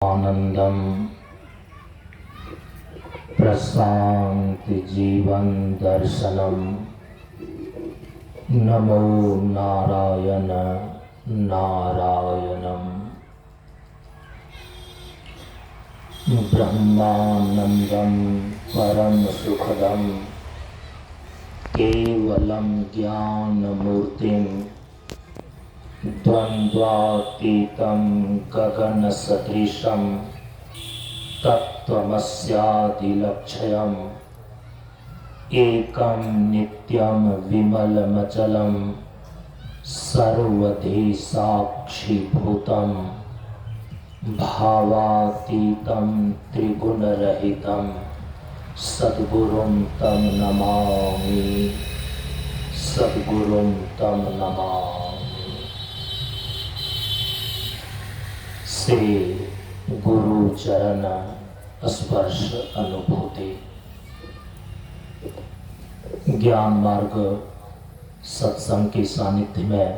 आनंदम प्रशांत जीवन दर्शनम। नमो नारायण नारायणम। ब्रह्मानंदम परम सुखदम केवलम ज्ञान मूर्तिम द्वंद्वातीतं गगन सदृशं तत्त्वमस्यादिलक्ष्यम् एकं नित्यं विमलमचलं सर्वधी साक्षीभूतं भावातीतं त्रिगुणरहितं सद्गुरुं तं नमामि। सद्गुरुं तं नमामि। से गुरु चरण स्पर्श अनुभूति। ज्ञान मार्ग सत्संग के सानिध्य में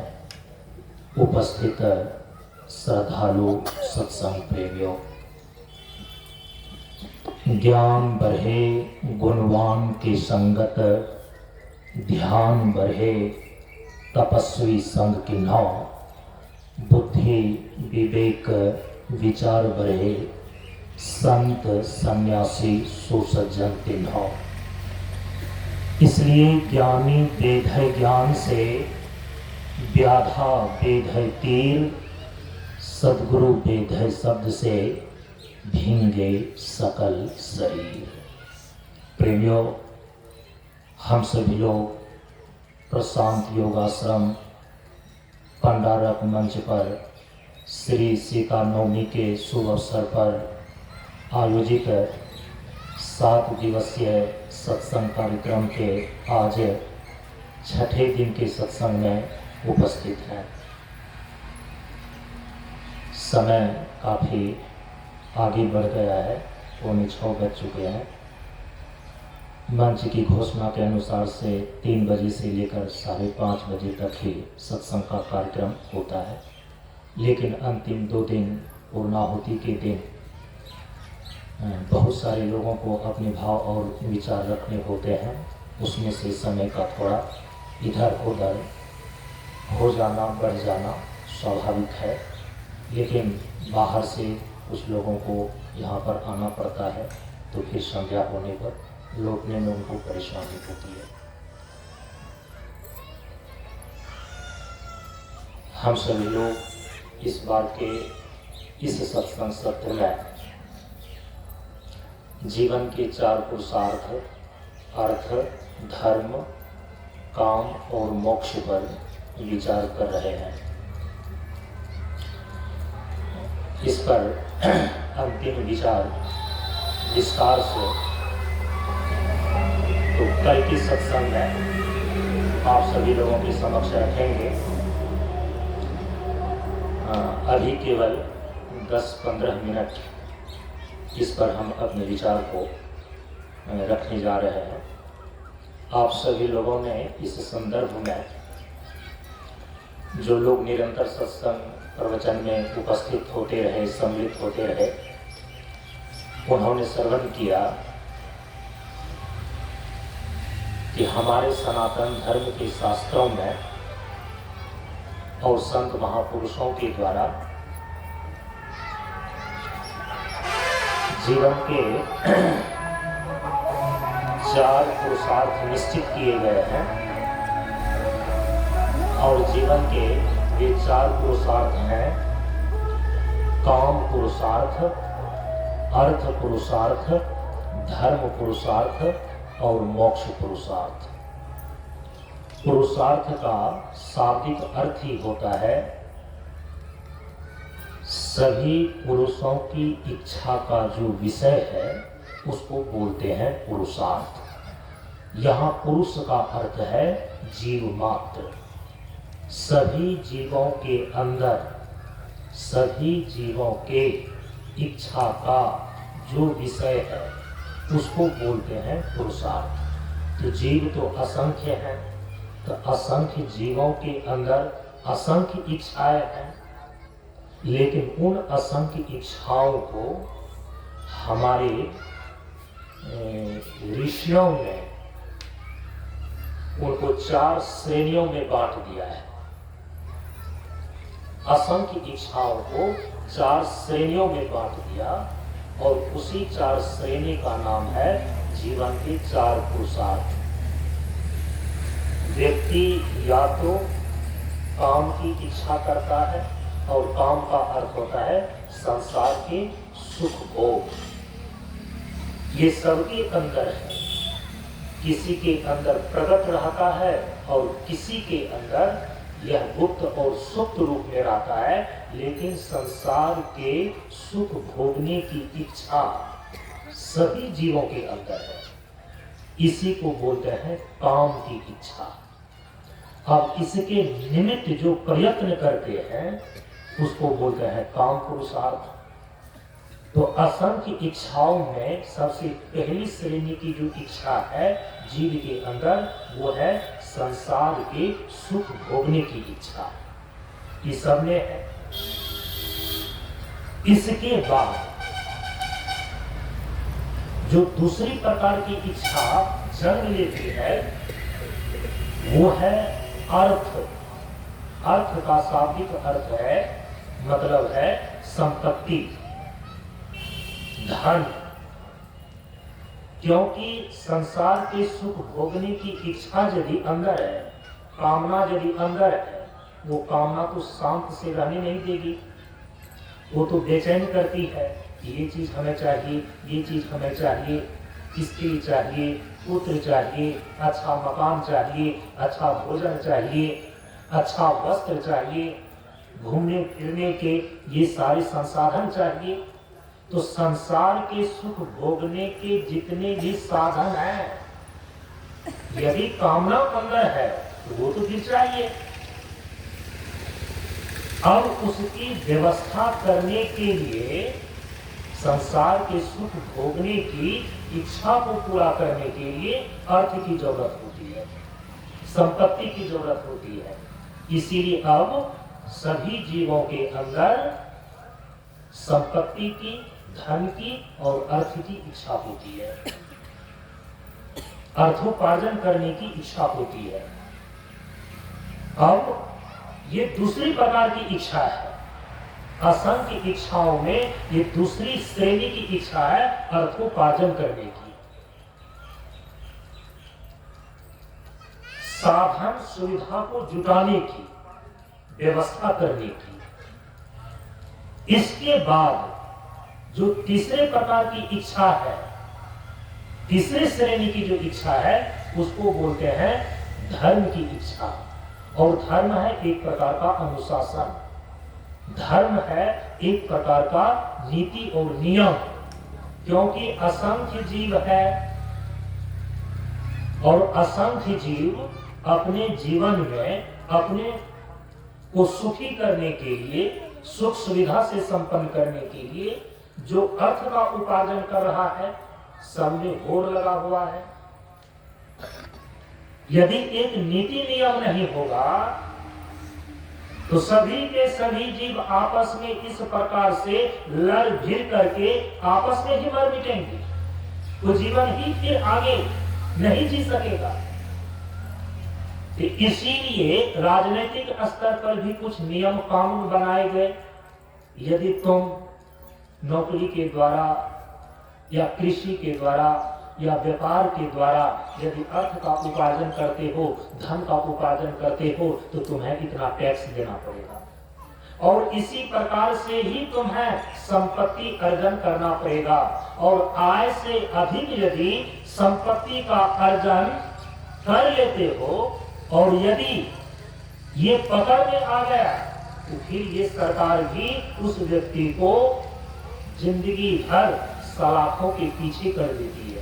उपस्थित श्रद्धालु सत्संग प्रेमियों, ज्ञान बढ़े गुणवान की संगत, ध्यान बढ़े तपस्वी संग की नाव, बुद्धि विवेक विचार बढ़े संत सन्यासी सुसज्जन तिन्हो। इसलिए ज्ञानी वेधय ज्ञान से, व्याधा वेधय तीर, सद्गुरु वेधय शब्द से भींगे सकल शरीर। प्रेमियों, हम सभी लोग प्रशांत योगाश्रम पंडारक मंच पर श्री सीता नवमी के शुभ अवसर पर आयोजित 7 दिवसीय सत्संग कार्यक्रम के आज छठे दिन के सत्संग में उपस्थित हैं। समय काफ़ी आगे बढ़ गया है, 6:45 बज चुके हैं। मंच की घोषणा के अनुसार से 3 बजे से लेकर 5:30 बजे तक ही सत्संग का कार्यक्रम होता है, लेकिन अंतिम 2 दिन पूर्णाहुति के दिन बहुत सारे लोगों को अपने भाव और विचार रखने होते हैं। उसमें से समय का थोड़ा इधर उधर हो जाना, बढ़ जाना स्वाभाविक है, लेकिन बाहर से कुछ लोगों को यहाँ पर आना पड़ता है, तो फिर संध्या होने पर लौटने में उनको परेशानी होती है। हम सभी लोग इस बार के इस सत्संग सत्र में जीवन के 4 पुरुषार्थ अर्थ, धर्म, काम और मोक्ष पर विचार कर रहे हैं। इस पर अंतिम विचार विस्तार से तो कल की सत्संग में आप सभी लोगों के समक्ष रखेंगे। अभी केवल 10-15 मिनट इस पर हम अपने विचार को रखने जा रहे हैं। आप सभी लोगों ने इस संदर्भ में, जो लोग निरंतर सत्संग प्रवचन में उपस्थित होते रहे, सम्मिलित होते रहे, उन्होंने श्रवण किया कि हमारे सनातन धर्म के शास्त्रों में और संत महापुरुषों के द्वारा जीवन के 4 पुरुषार्थ निश्चित किए गए हैं, और जीवन के ये 4 पुरुषार्थ हैं काम पुरुषार्थ, अर्थ पुरुषार्थ, धर्म पुरुषार्थ और मोक्ष पुरुषार्थ। पुरुषार्थ का शाब्दिक अर्थ ही होता है सभी पुरुषों की इच्छा का जो विषय है उसको बोलते हैं पुरुषार्थ। यहाँ पुरुष का अर्थ है जीव मात्र। सभी जीवों के अंदर, सभी जीवों के इच्छा का जो विषय है उसको बोलते हैं पुरुषार्थ। तो जीव तो असंख्य हैं, तो असंख्य जीवों के अंदर असंख्य इच्छाएं हैं। लेकिन उन असंख्य इच्छाओं को हमारे ऋषियों ने उनको 4 श्रेणियों में बांट दिया है। असंख्य इच्छाओं को 4 श्रेणियों में बांट दिया और उसी 4 श्रेणी का नाम है जीवन के 4 पुरुषार्थ। व्यक्ति या तो काम की इच्छा करता है और काम का अर्थ होता है संसार के सुख भोग। ये सबके अंदर है, किसी के अंदर प्रकट रहता है और किसी के अंदर यह गुप्त और सुप्त रूप में रहता है, लेकिन संसार के सुख भोगने की इच्छा सभी जीवों के अंदर है। इसी को बोलते हैं काम की इच्छा। अब इसके निमित्त जो प्रयत्न करते हैं उसको बोलते हैं काम पुरुषार्थ। तो असंख्य इच्छाओं में सबसे पहली श्रेणी की जो इच्छा है जीव के अंदर, वो है संसार के सुख भोगने की इच्छा। ये सब में है। इसके बाद जो दूसरी प्रकार की इच्छा जन्म लेती है वो है अर्थ। अर्थ का शाब्दिक अर्थ है, मतलब है संपत्ति, धन। क्योंकि संसार के सुख भोगने की इच्छा यदि अंदर है, कामना यदि अंदर है, वो कामना तो शांत से रहने नहीं देगी। वो तो बेचैन करती है, ये चीज हमें चाहिए, ये चीज हमें चाहिए, स्त्री चाहिए, पुत्र चाहिए, अच्छा मकान चाहिए, अच्छा भोजन चाहिए, अच्छा वस्त्र चाहिए, घूमने फिरने के ये सारे संसाधन चाहिए। तो संसार के सुख भोगने के जितने भी साधन हैं, यदि कामना अंदर है तो वो तो फिर चाहिए। अब उसकी व्यवस्था करने के लिए संसार के सुख भोगने की इच्छा को पूरा करने के लिए अर्थ की जरूरत होती है, संपत्ति की जरूरत होती है। इसीलिए अब सभी जीवों के अंदर संपत्ति की, धन की और अर्थ की इच्छा होती है, अर्थोपार्जन करने की इच्छा होती है। अब ये दूसरी प्रकार की इच्छा है। असंख्य इच्छाओं में ये दूसरी श्रेणी की इच्छा है अर्थोपार्जन करने की, साधन सुविधा को जुटाने की, व्यवस्था करने की। इसके बाद जो तीसरे प्रकार की इच्छा है, तीसरे श्रेणी की जो इच्छा है, उसको बोलते हैं धर्म की इच्छा। और धर्म है एक प्रकार का अनुशासन, धर्म है एक प्रकार का नीति और नियम। क्योंकि असंख्य जीव है और असंख्य जीव अपने जीवन में अपने को सुखी करने के लिए, सुख सुविधा से संपन्न करने के लिए जो अर्थ का उपार्जन कर रहा है, सब में होड़ लगा हुआ है। यदि एक नीति नियम नहीं होगा तो सभी के सभी जीव आपस में इस प्रकार से लड़ भिड़ करके आपस में ही मर मिटेंगे, तो जीवन ही फिर आगे नहीं जी सकेगा। तो इसीलिए राजनीतिक स्तर पर भी कुछ नियम कानून बनाए गए। यदि तुम नौकरी के द्वारा या कृषि के द्वारा या व्यापार के द्वारा यदि अर्थ का उपार्जन करते हो, धन का उपार्जन करते हो, तो तुम्हें इतना टैक्स देना पड़ेगा। और इसी प्रकार से ही तुम्हें संपत्ति अर्जन करना पड़ेगा। और आय से अधिक यदि संपत्ति का अर्जन कर लेते हो और यदि ये पकड़ में आ गया तो फिर ये सरकार भी उस व्यक्ति को जिंदगी भर सलाखों के पीछे कर देती है।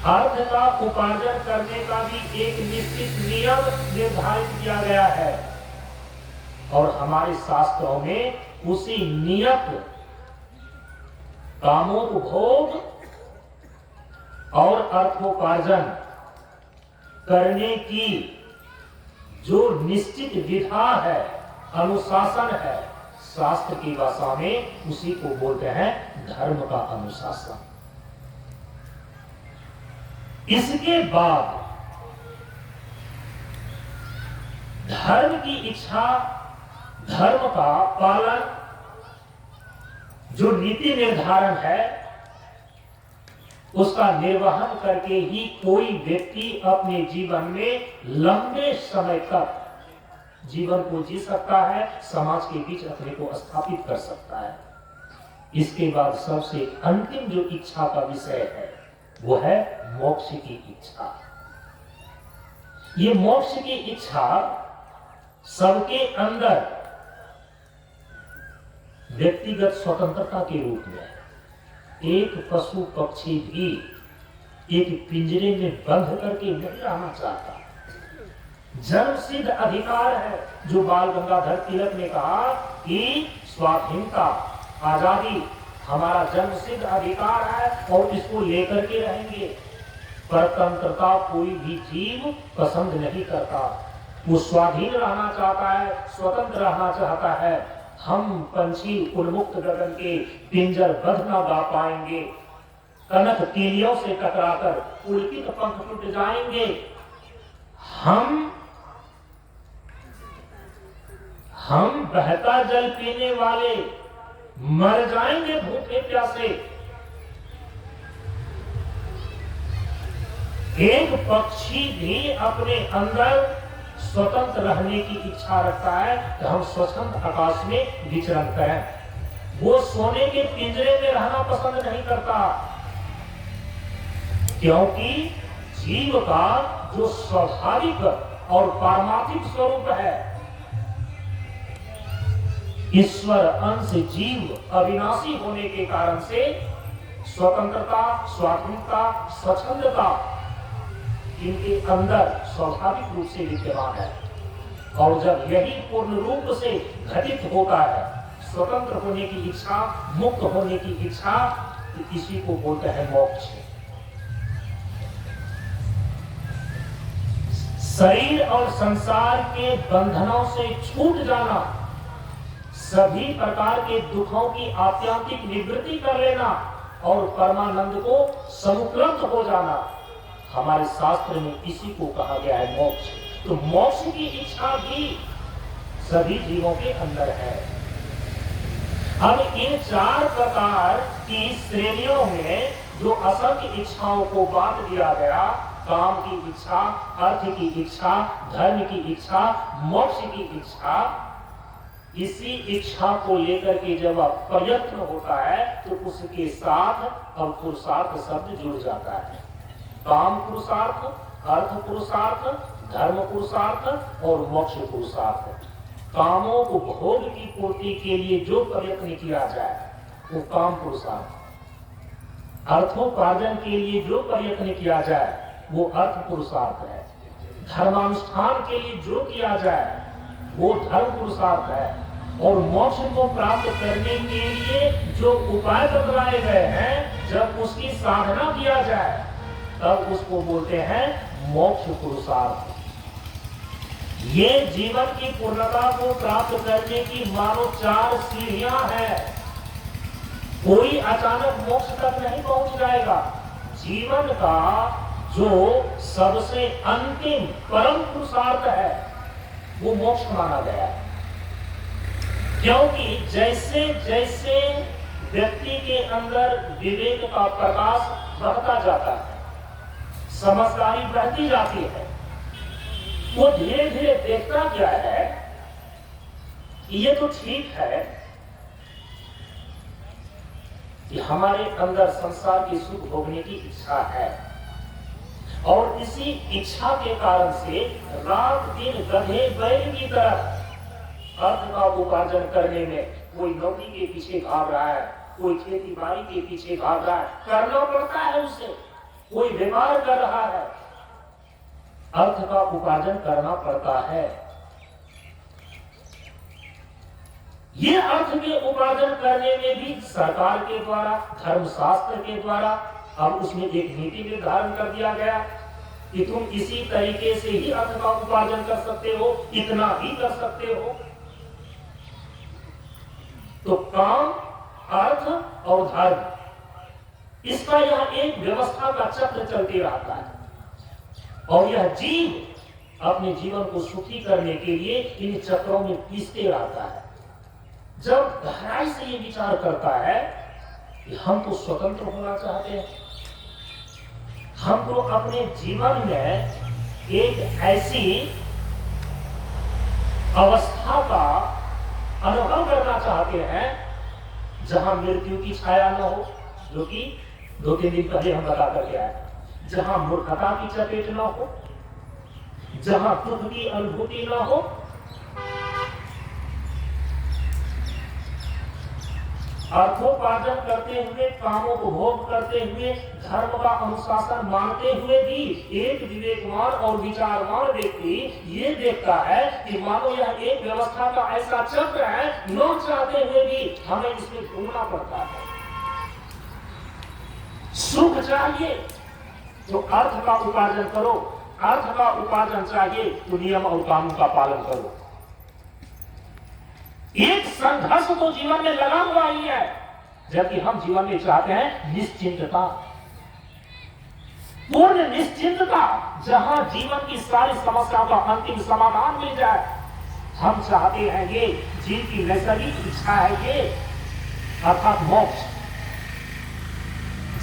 अर्थ का उपार्जन करने का भी एक निश्चित नियम निर्धारित किया गया है और हमारे शास्त्रों में उसी नियत कामोपभोग और अर्थोपार्जन करने की जो निश्चित विधा है, अनुशासन है, शास्त्र की भाषा में उसी को बोलते हैं धर्म का अनुशासन। इसके बाद धर्म की इच्छा, धर्म का पालन, जो नीति निर्धारण है उसका निर्वहन करके ही कोई व्यक्ति अपने जीवन में लंबे समय तक जीवन को जी सकता है, समाज के बीच अपने को स्थापित कर सकता है। इसके बाद सबसे अंतिम जो इच्छा का विषय है वो है मोक्ष की इच्छा। ये मोक्ष की इच्छा सबके अंदर व्यक्तिगत स्वतंत्रता के रूप में, एक पशु पक्षी भी एक पिंजरे में बंद करके नहीं रहना चाहता। जन्म सिद्ध अधिकार है जो बाल गंगाधर तिलक ने कहा कि स्वाधीनता, आजादी हमारा जन्म सिद्ध अधिकार है और इसको लेकर के रहेंगे। परतंत्रता कोई भी जीव पसंद नहीं करता, वो स्वाधीन रहना चाहता है, स्वतंत्र रहना चाहता है। हम पंछी उन्मुक्त गगन के पिंजरबद्ध न गा पाएंगे, कनक तीलियों से टकराकर पुलकित पंख टूट जाएंगे। हम बहता जल पीने वाले मर जाएंगे भूखे प्यासे। एक पक्षी भी अपने अंदर स्वतंत्र रहने की इच्छा रखता है कि हम स्वच्छंद आकाश में विचरण करें। वो सोने के पिंजरे में रहना पसंद नहीं करता, क्योंकि जीव का जो स्वाभाविक और पारमार्थिक स्वरूप है, ईश्वर अंश जीव अविनाशी होने के कारण से स्वतंत्रता, स्वाधीनता, स्वच्छंदता इनके अंदर स्वाभाविक रूप से विद्यमान है। और जब यही पूर्ण रूप से घटित होता है, स्वतंत्र होने की इच्छा, मुक्त होने की इच्छा, तो इसी को बोलते हैं मोक्ष। शरीर और संसार के बंधनों से छूट जाना, सभी प्रकार के दुखों की आत्यांतिक निवृत्ति कर लेना और परमानंद को समुपलब्ध हो जाना, हमारे शास्त्र में इसी को कहा गया है मोक्ष। तो मोक्ष की इच्छा भी सभी जीवों के अंदर है। अब इन चार प्रकार की श्रेणियों में जो असंख्य इच्छाओं को बांट दिया गया, काम की इच्छा, अर्थ की इच्छा, धर्म की इच्छा, मोक्ष की इच्छा, इसी इच्छा को लेकर के जब प्रयत्न होता है तो उसके साथ अब पुरुषार्थ शब्द जुड़ जाता है। काम पुरुषार्थ, अर्थ पुरुषार्थ, धर्म पुरुषार्थ और मोक्ष पुरुषार्थ। कामों को भोग की पूर्ति के लिए जो प्रयत्न किया जाए वो काम पुरुषार्थ, अर्थोपार्जन के लिए जो प्रयत्न किया जाए वो अर्थ पुरुषार्थ है, धर्मानुष्ठान के लिए जो किया जाए वो धर्म पुरुषार्थ है, और मोक्ष को प्राप्त करने के लिए जो उपाय बतलाए गए हैं, जब उसकी साधना किया जाए तब उसको बोलते हैं मोक्ष पुरुषार्थ। ये जीवन की पूर्णता को प्राप्त करने की मानो चार सीढ़ियां हैं। कोई अचानक मोक्ष तक नहीं पहुंच जाएगा। जीवन का जो सबसे अंतिम परम पुरुषार्थ है वो मोक्ष माना गया है, क्योंकि जैसे जैसे व्यक्ति के अंदर विवेक का प्रकाश बढ़ता जाता है, समझदारी बढ़ती जाती है, वो धीरे धीरे देखता क्या है, ये तो ठीक है कि हमारे अंदर संसार की सुख भोगने की इच्छा है, और इसी इच्छा के कारण से रात दिन गधे बैल की तरह अर्थ का उपार्जन करने में कोई नौकरी के पीछे भाग रहा है, कोई खेती बाड़ी के पीछे भाग रहा है, करना पड़ता है उसे, कोई व्यापार कर रहा है, अर्थ का उपार्जन करना पड़ता है। ये अर्थ के उपार्जन करने में भी सरकार के द्वारा, धर्मशास्त्र के द्वारा अब उसमें एक नीति निर्धारण कर दिया गया कि तुम इसी तरीके से ही अर्थ का उपार्जन कर सकते हो, इतना ही कर सकते हो। तो काम, अर्थ और धर्म, इसका यह एक व्यवस्था का चक्र चलते रहता है और यह जीव अपने जीवन को सुखी करने के लिए इन चक्रों में पीसते रहता है। जब गहराई से ये विचार करता है कि हम तो स्वतंत्र होना चाहते हैं, हम तो अपने जीवन में एक ऐसी अवस्था का अनुभव करना चाहते हैं जहां मृत्यु की छाया न हो, जो कि 2-3 दिन पहले हम बता करके आए, जहां मूर्खता की चपेट न हो, जहां दुख की अनुभूति न हो, अर्थोपार्जन करते हुए, कामों को भोग करते हुए, धर्म का अनुशासन मानते हुए भी एक विवेकवान और विचारवान व्यक्ति ये देखता है कि मानो यह एक व्यवस्था का ऐसा चक्र है, न चाहते हुए भी हमें इसमें घूमना पड़ता है। सुख चाहिए तो अर्थ का उपार्जन करो, अर्थ का उपार्जन चाहिए तो नियम और कानून का पालन करो। एक संघर्ष तो जीवन में लगा हुआ ही है, जबकि हम जीवन में चाहते हैं निश्चिंतता, पूर्ण निश्चिंतता, जहां जीवन की सारी समस्याओं का अंतिम समाधान मिल जाए। हम चाहते हैं ये जीव की नैसर्गिक इच्छा है ये, अर्थात मोक्ष,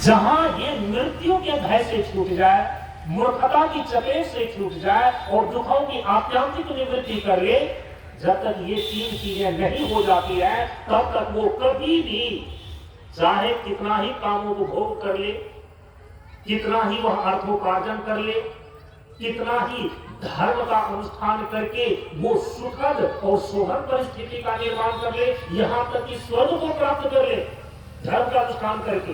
जहां ये मृत्यु के भय से छूट जाए, मूर्खता की चपेट से छूट जाए और दुखों की आत्यांतिक निवृत्ति कर ले। जब तक ये 3 चीजें नहीं हो जाती है, तब तक वो कभी भी चाहे कितना ही कामों को भोग कर ले, कितना ही वह अर्थोपार्जन कर ले, कितना ही धर्म का अनुष्ठान करके वो सुखद और शोभन परिस्थिति का निर्माण कर ले, यहां तक कि स्वर्ग को प्राप्त कर ले धर्म का अनुष्ठान करके,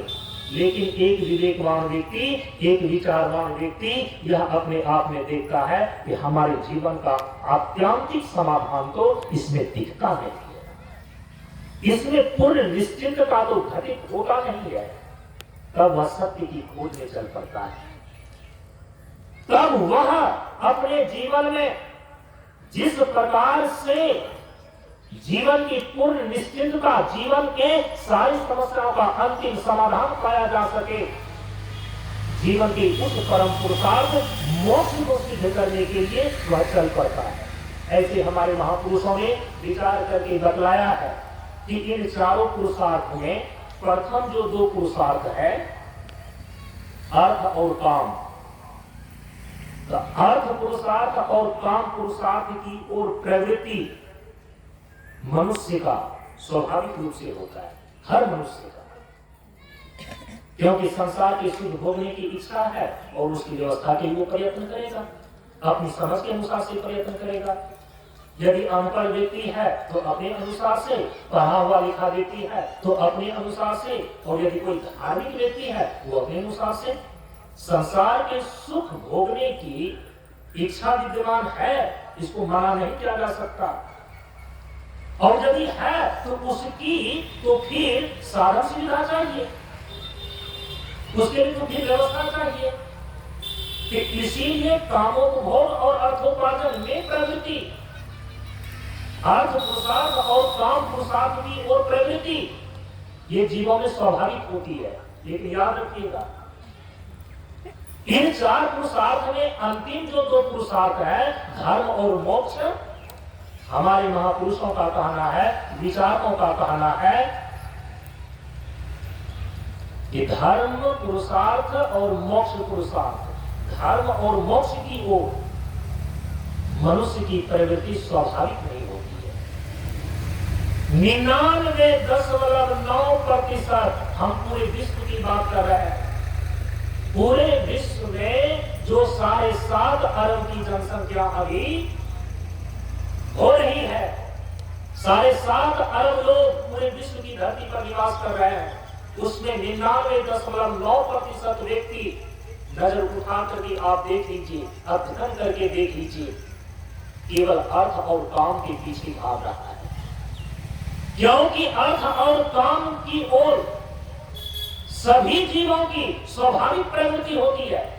लेकिन एक विवेकवान व्यक्ति, एक विचारवान व्यक्ति यह अपने आप में देखता है कि हमारे जीवन का आत्यांतिक समाधान तो इसमें दिखता नहीं है, इसमें पूर्ण निश्चिंतता तो घटित होता नहीं है। तब वह सत्य की खोज में चल पड़ता है, तब वह अपने जीवन में जिस प्रकार से जीवन की पूर्ण निश्चिंतता, जीवन के सारी समस्याओं का अंतिम समाधान पाया जा सके, जीवन के उस परम पुरुषार्थ मोक्ष को सिद्ध करने के लिए वह चल पड़ता है। ऐसे हमारे महापुरुषों ने विचार करके बतलाया है कि इन चारों पुरुषार्थ में प्रथम जो 2 पुरुषार्थ है, अर्थ और काम, तो अर्थ पुरुषार्थ और काम पुरुषार्थ की ओर प्रवृत्ति मनुष्य का स्वाभाविक रूप से होता है, हर मनुष्य का, क्योंकि संसार के सुख भोगने की इच्छा है और उसकी व्यवस्था के लिए प्रयत्न करेगा, अपनी समझ के अनुसार से प्रयत्न करेगा। यदि अनपढ़ व्यक्ति है तो अपने अनुसार से, पढ़ा हुआ लिखा व्यक्ति है तो अपने अनुसार से, और यदि कोई धार्मिक व्यक्ति है वो अपने अनुसार से। संसार के सुख भोगने की इच्छा विद्यमान है, इसको मना नहीं किया जा सकता, और यदि है तो उसकी तो फिर साधन सुविधा चाहिए, उसके लिए तो फिर व्यवस्था चाहिए। कि इसीलिए कामों को भोग और अर्थोपार्जन में प्रवृत्ति, अर्थ पुरुषार्थ और काम पुरुषार्थ की ओर प्रवृत्ति ये जीवों में स्वाभाविक होती है। लेकिन याद रखिएगा, इन 4 पुरुषार्थ में अंतिम जो 2 पुरुषार्थ है, धर्म और मोक्ष, हमारे महापुरुषों का कहना है, विचारकों का कहना है कि धर्म पुरुषार्थ और मोक्ष पुरुषार्थ, धर्म और मोक्ष की ओर मनुष्य की प्रवृत्ति स्वाभाविक नहीं होती है। 99.9% हम पूरे विश्व की बात कर रहे हैं, पूरे विश्व में जो 7.5 अरब की जनसंख्या अभी हो रही है, 7.5 अरब लोग पूरे विश्व की धरती पर निवास कर रहे हैं, उसमें 99.9% व्यक्ति, नजर उठा करके आप देख लीजिए, अध्ययन करके देख लीजिए, केवल अर्थ और काम के पीछे भाग रहा है। क्योंकि अर्थ और काम की ओर सभी जीवों की स्वाभाविक प्रवृत्ति होती है।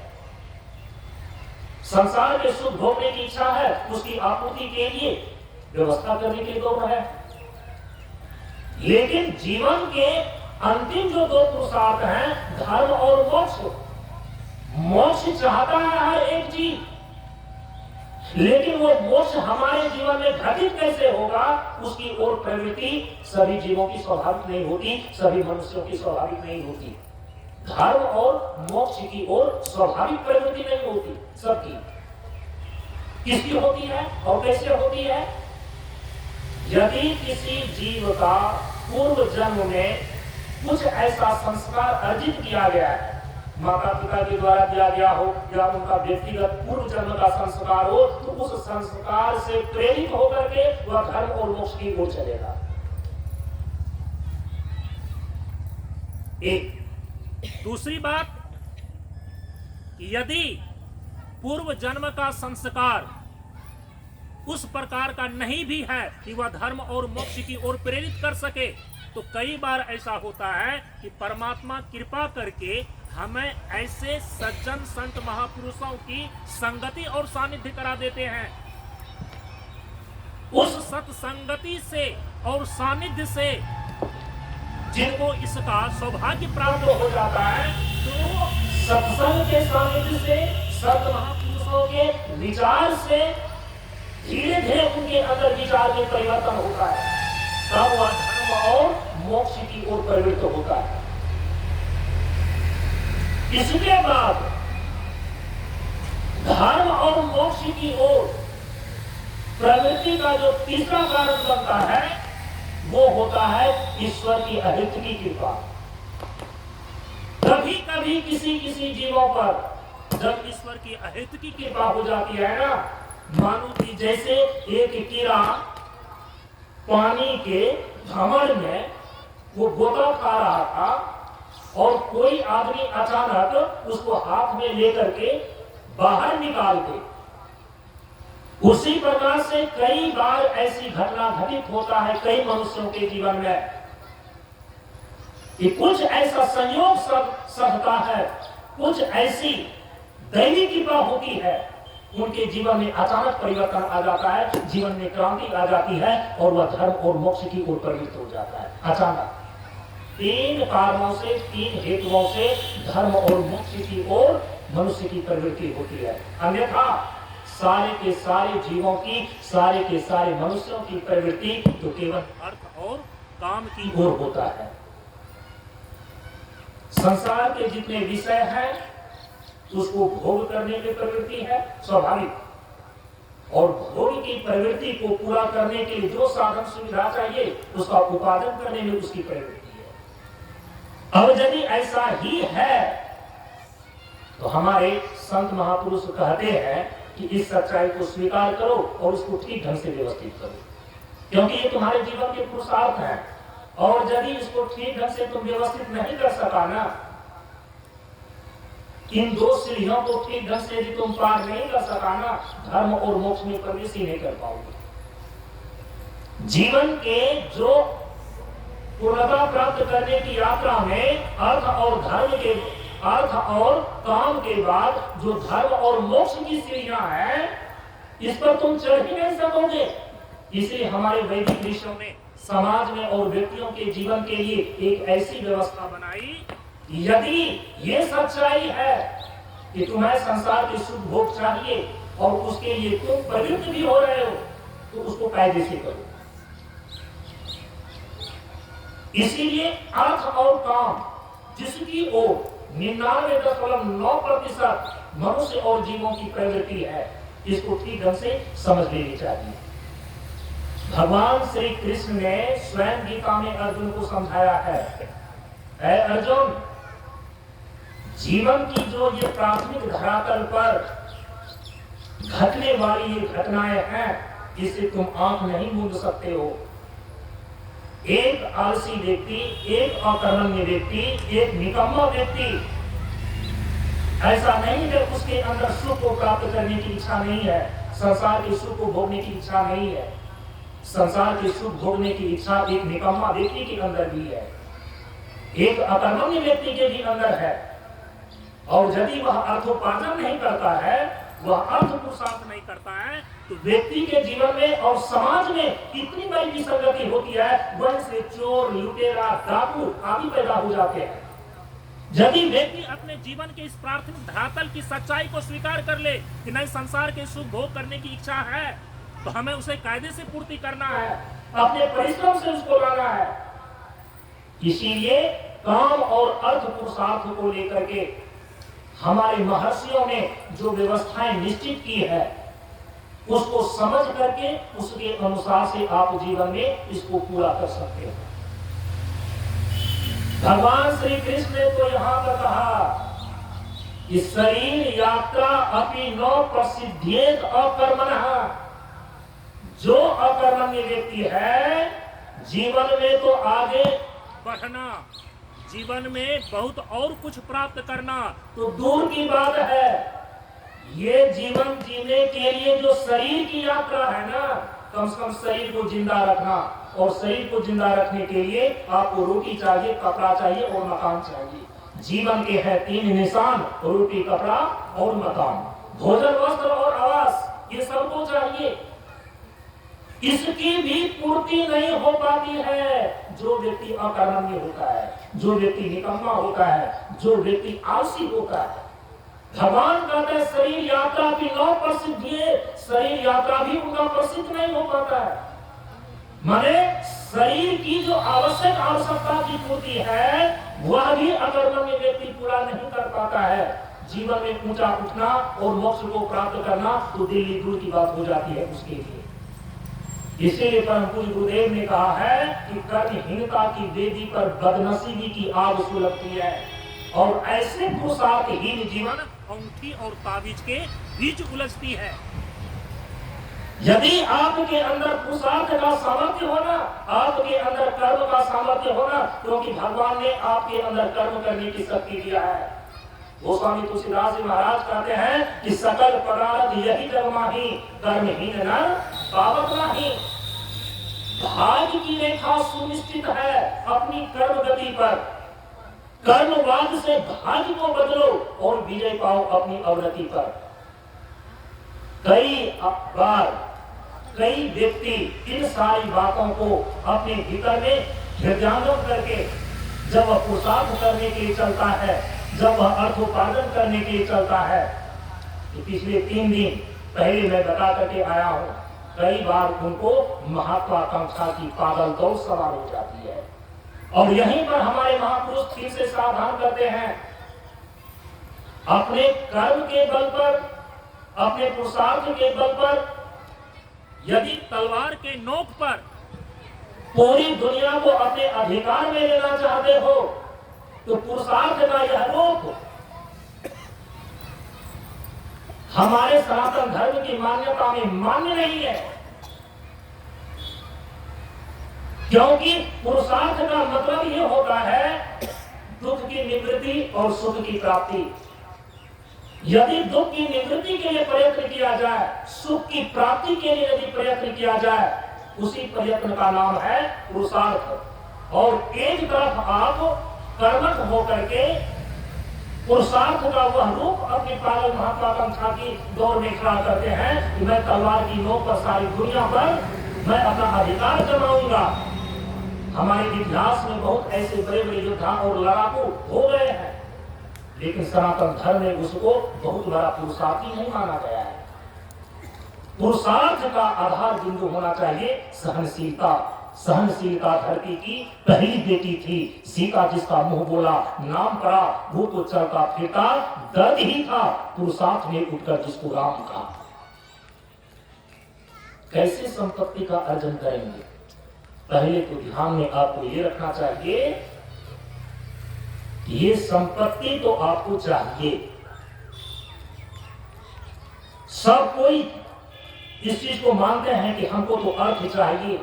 संसार के सुख भोगने की इच्छा है, उसकी आपूर्ति के लिए व्यवस्था करने के लिए दौड़ है। लेकिन जीवन के अंतिम जो दो पुरुषार्थ हैं, धर्म और मोक्ष, मोक्ष चाहता है हर एक जीव, लेकिन वो मोक्ष हमारे जीवन में घटित कैसे होगा, उसकी ओर प्रवृत्ति सभी जीवों की स्वाभाविक नहीं होती, सभी मनुष्यों की स्वाभाविक नहीं होती। धर्म और मोक्ष की ओर स्वाभाविक प्रवृत्ति नहीं होती सबकी। किसकी होती है और कैसे होती है? यदि किसी जीव का पूर्व जन्म में कुछ ऐसा संस्कार अर्जित किया गया है, माता पिता के द्वारा दिया गया हो या उनका व्यक्तिगत पूर्व जन्म का संस्कार हो, तो उस संस्कार से प्रेरित होकर के वह धर्म और मोक्ष की ओर चलेगा। एक दूसरी बात, यदि पूर्व जन्म का संस्कार उस प्रकार का नहीं भी है कि वह धर्म और मोक्ष की ओर प्रेरित कर सके, तो कई बार ऐसा होता है कि परमात्मा कृपा करके हमें ऐसे सज्जन संत महापुरुषों की संगति और सानिध्य करा देते हैं। उस सत्संगति से और सानिध्य से जिनको इसका सौभाग्य प्राप्त हो जाता है, तो सत्संग के सानिध्य से, संत महापुरुषों के विचार से धीरे धीरे उनके अंदर विचार में परिवर्तन होता है, तब वह धर्म और मोक्ष की ओर प्रवृत्त होता है। इसके बाद धर्म और मोक्ष की ओर प्रवृत्ति का जो तीसरा कारण बनता है, वो होता है ईश्वर की अहित की कृपा। कभी कभी किसी किसी जीवों पर जब ईश्वर की अहित की कृपा हो जाती है ना, मानो कि जैसे एक कीड़ा पानी के भंवर में वो गोता खा रहा था और कोई आदमी अचानक उसको हाथ में लेकर के बाहर निकाल दे। उसी प्रकार से कई बार ऐसी घटना घटित होता है कई मनुष्यों के जीवन में कि कुछ ऐसा संयोग सधता है, कुछ ऐसी दैवी कृपा होती है, उनके जीवन में अचानक परिवर्तन आ जाता है, जीवन में क्रांति आ जाती है और वह धर्म और मोक्ष की ओर प्रवृत्त हो जाता है। अचानक तीन कारणों से, तीन हेतुओं से धर्म और मोक्ष की ओर मनुष्य की प्रवृत्ति होती है। अन्यथा सारे के सारे जीवों की, सारे के सारे मनुष्यों की प्रवृत्ति तो केवल अर्थ और काम की ओर होता है। संसार के जितने विषय हैं उसको भोग करने की प्रवृत्ति है स्वाभाविक, और भोग की प्रवृत्ति को पूरा करने के लिए जो साधन सुविधा चाहिए उसका उत्पादन करने में उसकी प्रवृत्ति है। अब यदि ऐसा ही है तो हमारे संत महापुरुष कहते हैं कि इस सच्चाई को स्वीकार करो और उसको ठीक ढंग से व्यवस्थित करो, क्योंकि ये तुम्हारे जीवन के पुरुषार्थ हैं, और यदि इसको ठीक ढंग से तुम व्यवस्थित नहीं कर सका ना, इन दो सीढ़ियों को ठीक ढंग से यदि तुम पार नहीं कर सका ना, धर्म और मोक्ष में प्रवेश ही नहीं कर पाओगे। जीवन के जो पूर्णता प्राप्त करने की यात्रा में अर्थ और काम के बाद जो धर्म और मोक्ष की सीढ़ियां हैं, इस पर तुम चढ़ ही नहीं सकोगे। इसलिए हमारे वैदिक ऋषियों ने समाज में और व्यक्तियों के जीवन के लिए एक ऐसी व्यवस्था बनाई, यदि ये सच्चाई है कि तुम्हें संसार के सुख भोग चाहिए और उसके लिए तुम प्रवृत्त भी हो रहे हो, तो उसको कायदे से करो। इसीलिए अर्थ और काम जिसकी ओर 99.9% मनुष्य और जीवों की प्रवृत्ति है, इसको ठीक ढंग से समझ लेनी चाहिए। भगवान श्री कृष्ण ने स्वयं गीता में अर्जुन को समझाया है, ऐ अर्जुन, जीवन की जो ये प्राथमिक धरातल पर घटने वाली ये घटनाएं हैं, इसे तुम आंख नहीं मूंद सकते हो। एक आलसी व्यक्ति, एक अकर्मण्य व्यक्ति, एक निकम्मा व्यक्ति, ऐसा नहीं है उसके अंदर सुख को प्राप्त करने की इच्छा नहीं है, संसार के सुख को भोगने की इच्छा नहीं है। संसार के सुख भोगने की इच्छा एक निकम्मा व्यक्ति के अंदर भी है, एक अकर्मण्य व्यक्ति के भी अंदर है। और यदि वह अर्थोपार्जन नहीं करता है वह अर्थ पुरुषार्थ नहीं करता है, तो व्यक्ति के जीवन में और समाज में इतनी बड़ी विसंगति होती है, वह से चोर, लुटेरा, डाकू आदि पैदा हो जाते हैं। यदि व्यक्ति अपने जीवन के इस प्राथमिक धरातल की सच्चाई को स्वीकार कर ले कि नहीं, संसार के सुख भोग करने की इच्छा है, तो हमें उसे कायदे से पूर्ति करना है, अपने परिश्रम से उसको लाना है। इसीलिए काम और अर्थ पुरुषार्थ को लेकर के हमारे महर्षियों ने जो व्यवस्थाएं निश्चित की है, उसको समझ करके उसके अनुसार से आप जीवन में इसको पूरा कर सकते हो। भगवान श्री कृष्ण ने तो यहां पर कहा कि शरीर यात्रा अपि न प्रसिद्धेत अकर्मणः। जो अकर्मण्य व्यक्ति है, जीवन में तो आगे बढ़ना, जीवन में बहुत और कुछ प्राप्त करना तो दूर की बात है। ये जीवन जीने के लिए जो शरीर की यात्रा है ना, कम से कम शरीर को जिंदा रखना, और शरीर को जिंदा रखने के लिए आपको रोटी चाहिए, कपड़ा चाहिए और मकान चाहिए। जीवन के हैं 3 निशान, रोटी, कपड़ा और मकान, भोजन, वस्त्र और आवास, ये सबको चाहिए। इसकी भी पूर्ति नहीं हो पाती है जो व्यक्ति अकर्मण्य होता है, जो व्यक्ति निकम्मा होता है, जो व्यक्ति आलसी होता है। भगवान कहते हैं शरीर यात्रा भी न प्रसिद्ध है, शरीर यात्रा भी उनका प्रसिद्ध नहीं हो पाता है। माने शरीर की जो आवश्यकता की पूर्ति है, वह भी अकर्मण्य व्यक्ति पूरा नहीं कर पाता है। जीवन में ऊंचा उठना और मोक्ष को प्राप्त करना तो दिल्ली दूर की बात हो जाती है उसके लिए। इसीलिए परम पूज्य गुरुदेव ने कहा है कि कर्महीनता की वेदी पर बदनसीबी की आग सुलगती है, और ऐसे पुरुषार्थहीन जीवन अंगूठी और ताबीज के बीच उलझती है। यदि आपके अंदर पुरुषार्थ का सामर्थ्य होना, आपके अंदर कर्म का सामर्थ्य होना, क्योंकि भगवान ने आपके अंदर कर्म करने की शक्ति दिया है। गोस्वामी तुलसीदास जी महाराज कहते हैं कि सकल पदार्थ यही जग माही, कर्महीन नर पावक नाही। भाग्य की रेखा सुनिश्चित है अपनी कर्म गति पर। कर्मवाद से भाग्य को बदलो और विजय पाओ अपनी अवनति पर। कई बार कई व्यक्ति इन सारी बातों को अपने भीतर में हृदयांगम करके जब वह पुरुषार्थ करने के लिए चलता है, जब वह अर्थोपार्जन करने के लिए चलता है, तो पिछले 3 दिन पहले मैं बता करके आया हूं, कई बार उनको महत्वाकांक्षा की पागल दौड़ सवार हो जाती है। और यहीं पर हमारे महापुरुष फिर से सावधान करते हैं, अपने कर्म के बल पर, अपने पुरुषार्थ के बल पर यदि तलवार के नोक पर पूरी दुनिया को अपने अधिकार में लेना चाहते हो, तो पुरुषार्थ का यह नोक हमारे सनातन धर्म की मान्यता में मान्य नहीं है। क्योंकि पुरुषार्थ का मतलब यह होता है दुख की निवृत्ति और सुख की प्राप्ति। यदि दुख की निवृत्ति के लिए प्रयत्न किया जाए, सुख की प्राप्ति के लिए यदि प्रयत्न किया जाए, उसी प्रयत्न का नाम है पुरुषार्थ। और एक तरफ आप कर्मठ होकर के पुरुषार्थ का वह रूप अपनी पागल महत्वाकांक्षा की दौड़ में खड़ा करते हैं कि मैं तलवार की नोक पर सारी दुनिया पर मैं अपना अधिकार जमाऊंगा। हमारे इतिहास में बहुत ऐसे बड़े बड़े योद्धा और लड़ाकू हो गए हैं, लेकिन सनातन धर्म में उसको बहुत बड़ा पुरुषार्थ ही नहीं माना गया है। पुरुषार्थ का आधार बिंदु होना चाहिए सहनशीलता। सहनशीलता धरती की पहली बेटी थी सीता, जिसका मुंह बोला नाम पड़ा, वो तो चलता फिरता दर्द ही था, पुरुषार्थ ने उठकर जिसको राम कहा। कैसे संपत्ति का अर्जन करेंगे? पहले तो ध्यान में आपको ये रखना चाहिए, ये संपत्ति तो आपको चाहिए। सब कोई इस चीज को मानते हैं कि हमको तो अर्थ चाहिए।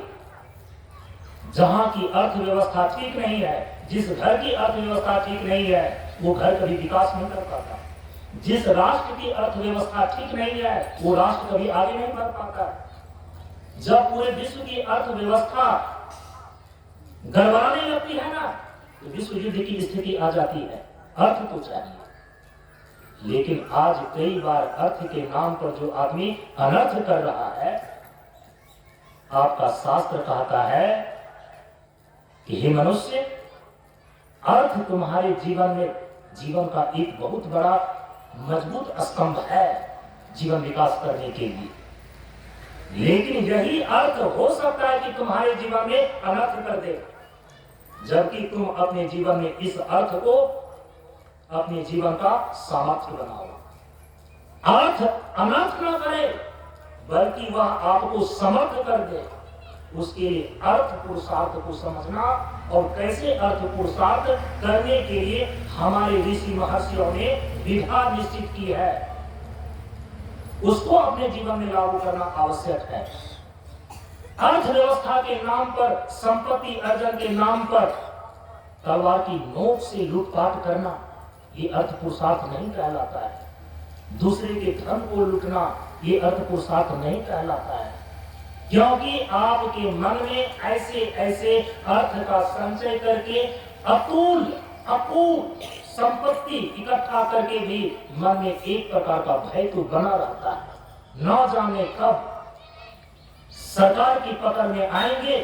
जहां की अर्थव्यवस्था ठीक नहीं है, जिस घर की अर्थव्यवस्था ठीक नहीं है, वो घर कभी विकास नहीं कर पाता। जिस राष्ट्र की अर्थव्यवस्था ठीक नहीं है, वो राष्ट्र कभी आगे नहीं बढ़ पाता। जब पूरे विश्व की अर्थव्यवस्था गड़बड़ाने लगती है ना, तो विश्व युद्ध की स्थिति आ जाती है। अर्थ तो चाहिए। लेकिन आज कई बार अर्थ के नाम पर जो आदमी अनर्थ कर रहा है, आपका शास्त्र कहता है कि हे मनुष्य, अर्थ तुम्हारे जीवन में जीवन का एक बहुत बड़ा मजबूत स्तंभ है जीवन विकास करने के लिए, लेकिन यही अर्थ हो सकता है कि तुम्हारे जीवन में अनर्थ कर दे, जबकि तुम अपने जीवन में इस अर्थ को अपने जीवन का सामर्थ्य बनाओ। अर्थ अनर्थ न करे, बल्कि वह आपको समर्थ कर दे। उसके लिए अर्थ पुरुषार्थ को समझना, और कैसे अर्थ पुरुषार्थ करने के लिए हमारे ऋषि महर्षियों ने विधा निश्चित की है, उसको अपने जीवन में लागू करना आवश्यक है। अर्थव्यवस्था के नाम पर, संपत्ति अर्जन के नाम पर तलवार की नोक से लूटपाट करना, ये अर्थ पुरुषार्थ नहीं कहलाता है। दूसरे के धन को लूटना, ये अर्थ पुरुषार्थ नहीं कहलाता है, क्योंकि आपके मन में ऐसे ऐसे अर्थ का संचय करके अपूर्व संपत्ति इकट्ठा करके भी मन में एक प्रकार का भय तो बना रहता है। न जाने कब सरकार की पकड़ में आएंगे,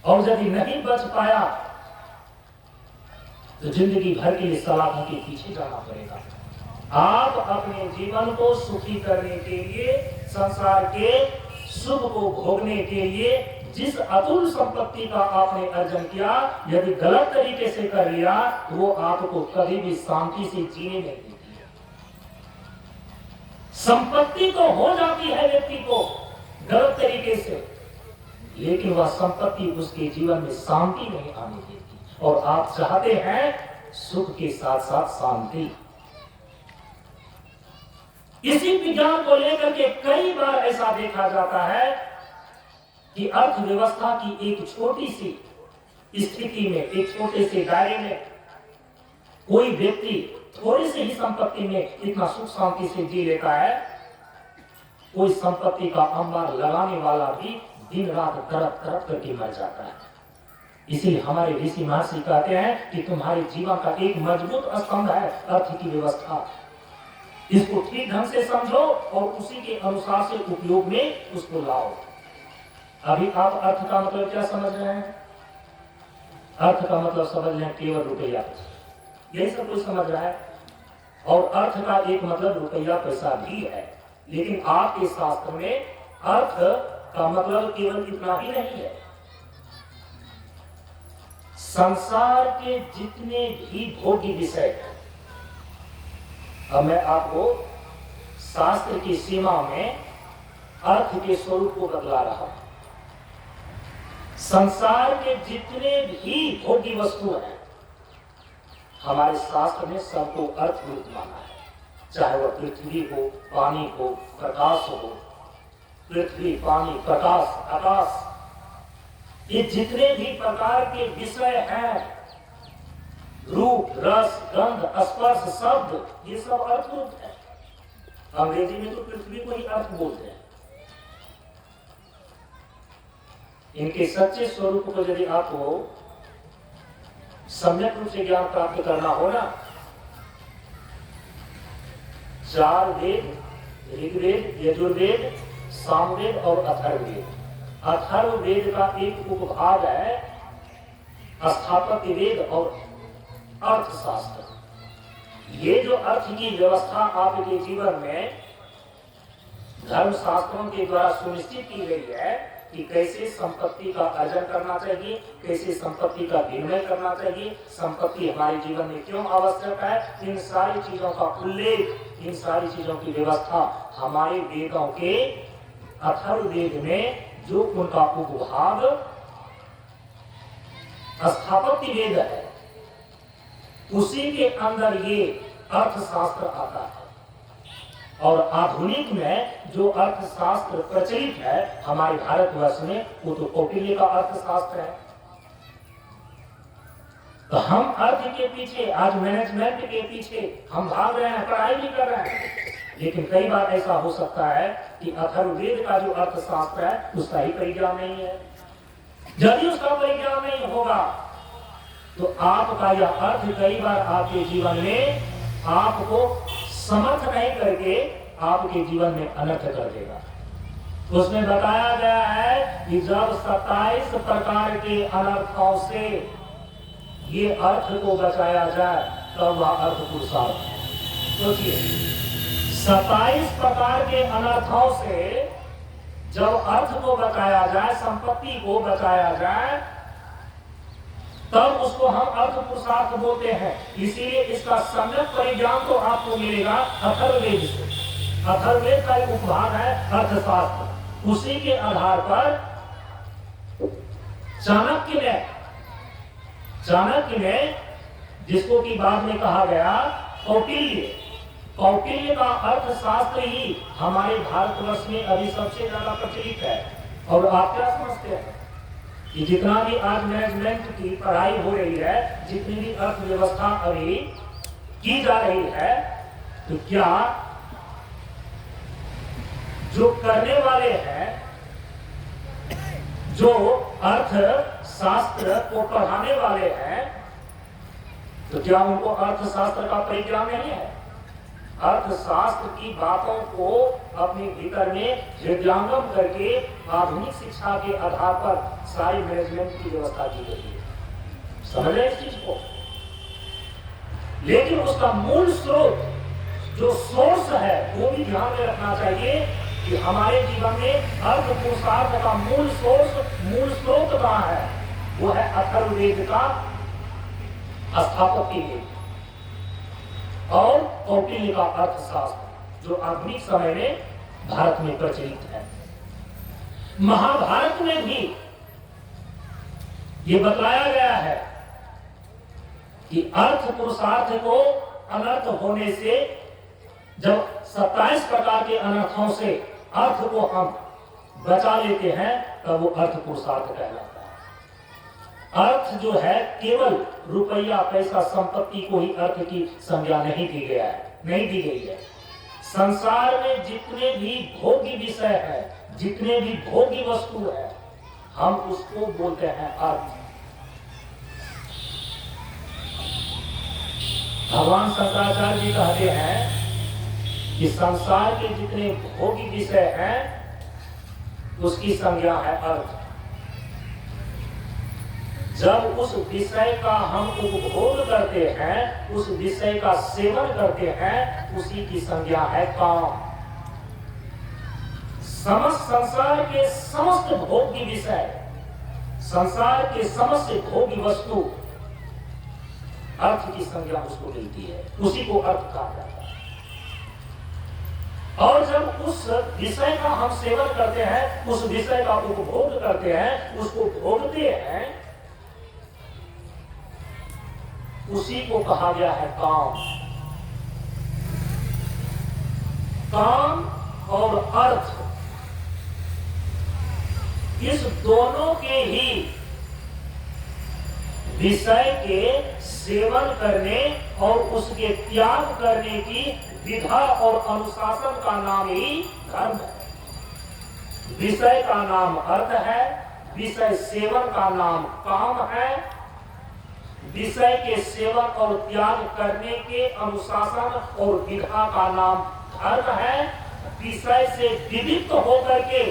और यदि नहीं बच पाया तो जिंदगी भर के लिए सलाखों के पीछे जाना पड़ेगा। आप अपने जीवन को सुखी करने के लिए, संसार के सुख को भोगने के लिए जिस अतुल संपत्ति का आपने अर्जन किया, यदि गलत तरीके से कर लिया तो वो आपको कभी भी शांति से जीने नहीं देती। संपत्ति तो हो जाती है व्यक्ति को गलत तरीके से, लेकिन वह संपत्ति उसके जीवन में शांति नहीं आने देती। और आप चाहते हैं सुख के साथ साथ शांति। इसी विज्ञान को लेकर के कई बार ऐसा देखा जाता है कि अर्थव्यवस्था की एक छोटी सी स्थिति में, एक छोटे से दायरे में कोई व्यक्ति थोड़ी सी ही संपत्ति में इतना सुख शांति से जी लेता है, कोई संपत्ति का अंबार लगाने वाला भी दिन रात तड़प तड़प करके मर जाता है। इसीलिए हमारे ऋषि महर्षि कहते हैं कि तुम्हारे जीवन का एक मजबूत स्तंभ है अर्थ की व्यवस्था। इसको ठीक ढंग से समझो और उसी के अनुसार से उपयोग में उसको लाओ। अभी आप अर्थ का मतलब क्या समझ रहे हैं? अर्थ का मतलब समझ रहे हैं केवल रुपया, यही सब कुछ समझ रहा है। और अर्थ का एक मतलब रुपया पैसा भी है, लेकिन आपके शास्त्र में अर्थ का मतलब केवल इतना ही नहीं है। संसार के जितने भी भोग्य विषय हैं, अब मैं आपको शास्त्र की सीमा में अर्थ के स्वरूप को बतला रहा हूं। संसार के जितने भी भोग्य वस्तु हैं, हमारे शास्त्र में सबको अर्थ रूप माना है, चाहे वह पृथ्वी हो, पानी हो, प्रकाश हो। पृथ्वी, पानी, प्रकाश, आकाश, ये जितने भी प्रकार के विषय हैं, रूप, रस, गंध, स्पर्श, शब्द, ये सब अर्थ रूप है। अंग्रेजी में तो पृथ्वी को ही अर्थ बोलते हैं। इनके सच्चे स्वरूप को यदि आपको सम्यक रूप से ज्ञान प्राप्त करना हो ना, 4 वेद, ऋग्वेद, यजुर्वेद, सामवेद और अथर्ववेद। अथर्ववेद का एक उपभाग है स्थापत्य वेद और अर्थशास्त्र। ये जो अर्थ की व्यवस्था आपके जीवन में धर्म शास्त्रों के द्वारा सुनिश्चित की गई है कि कैसे संपत्ति का अर्जन करना चाहिए, कैसे संपत्ति का विनिमय करना चाहिए, संपत्ति हमारे जीवन में क्यों आवश्यक है, इन सारी चीजों का उल्लेख, इन सारी चीजों की व्यवस्था हमारे वेदों के अथर्ववेद में जो उनका उपभाग स्थापत्य वेद है, उसी के अंदर ये अर्थशास्त्र आता है। और आधुनिक में जो अर्थशास्त्र प्रचलित है हमारे भारतवर्ष में, वो तो कौटिल्य का अर्थशास्त्र है। तो हम अर्थ के पीछे, आज मैनेजमेंट के पीछे हम भाग रहे हैं, पढ़ाई भी कर रहे हैं, लेकिन कई बार ऐसा हो सकता है कि अथर्ववेद का जो अर्थशास्त्र है उसका ही परिज्ञान नहीं है। यदि उसका परिज्ञान नहीं होगा तो आपका यह अर्थ कई बार आपके जीवन में आपको समर्थ नहीं करके आपके जीवन में अनर्थ कर देगा। उसमें बताया गया है कि जब 27 प्रकार के अनर्थों से ये अर्थ को बचाया जाए तब वह अर्थ पुरुषार्थ है। सोचिए, 27 प्रकार के अनर्थों से जब अर्थ को बचाया जाए, संपत्ति को बचाया जाए, तब उसको हम अर्थ पुरुषार्थ बोलते हैं। इसीलिए इसका सम्यक परिज्ञान तो आपको मिलेगा अथर्ववेद से। अथर्ववेद का एक उपभाग है अर्थशास्त्र। उसी के आधार पर चाणक्य ने जिसको कि बाद में कहा गया कौटिल्य का अर्थशास्त्र ही हमारे भारतवर्ष में अभी सबसे ज्यादा प्रचलित है। और आप क्या समझते हैं कि जितना भी आज मैनेजमेंट की पढ़ाई हो रही है, जितनी भी अर्थव्यवस्था अभी की जा रही है, तो क्या जो करने वाले हैं, जो अर्थशास्त्र को पढ़ाने वाले हैं, तो क्या उनको अर्थशास्त्र का परिज्ञान नहीं है? अर्थशास्त्र की बातों को अपने भीतर में हृदयंगम करके आधुनिक शिक्षा के आधार पर सारी मैनेजमेंट की व्यवस्था की गई है। समझ रहे इस चीज को? लेकिन उसका मूल स्रोत, जो सोर्स है, वो भी ध्यान में रखना चाहिए कि हमारे जीवन में अर्थ पुरुषार्थ का मूल स्रोत कहां है? वो है अथर्ववेद का स्थापत्य वेद और कौटिल्य का अर्थशास्त्र, जो आधुनिक समय में भारत में प्रचलित है। महाभारत में भी ये बतलाया गया है कि अर्थ पुरुषार्थ को अनर्थ होने से, जब 27 प्रकार के अनर्थों से अर्थ को हम बचा लेते हैं, तब वो अर्थ पुरुषार्थ कहलाता है। अर्थ जो है केवल रुपया, पैसा, संपत्ति को ही अर्थ की संज्ञा नहीं दी गई है। संसार में जितने भी भोगी विषय है, जितने भी भोगी वस्तु है, हम उसको बोलते हैं अर्थ। भगवान शंकराचार्य जी कहते हैं कि संसार के जितने भोगी विषय हैं, उसकी संज्ञा है अर्थ। जब उस विषय का हम उपभोग करते हैं, उस विषय का सेवन करते हैं, उसी की संज्ञा है काम। समस्त संसार के समस्त भोगी विषय, संसार के समस्त भोगी वस्तु अर्थ की संज्ञा उसको मिलती है, उसी को अर्थ कहा जाता है। और जब उस विषय का हम सेवन करते हैं, उस विषय का उपभोग करते हैं, उसको भोगते हैं, उसी को कहा गया है काम। काम और अर्थ, इस दोनों के ही विषय के सेवन करने और उसके त्याग करने की विधा और अनुशासन का नाम ही धर्म है। विषय का नाम अर्थ है, विषय सेवन का नाम काम है। विषय के सेवन और त्याग करने के अनुशासन और विधा का नाम धर्म है। विषय से विविक्त होकर के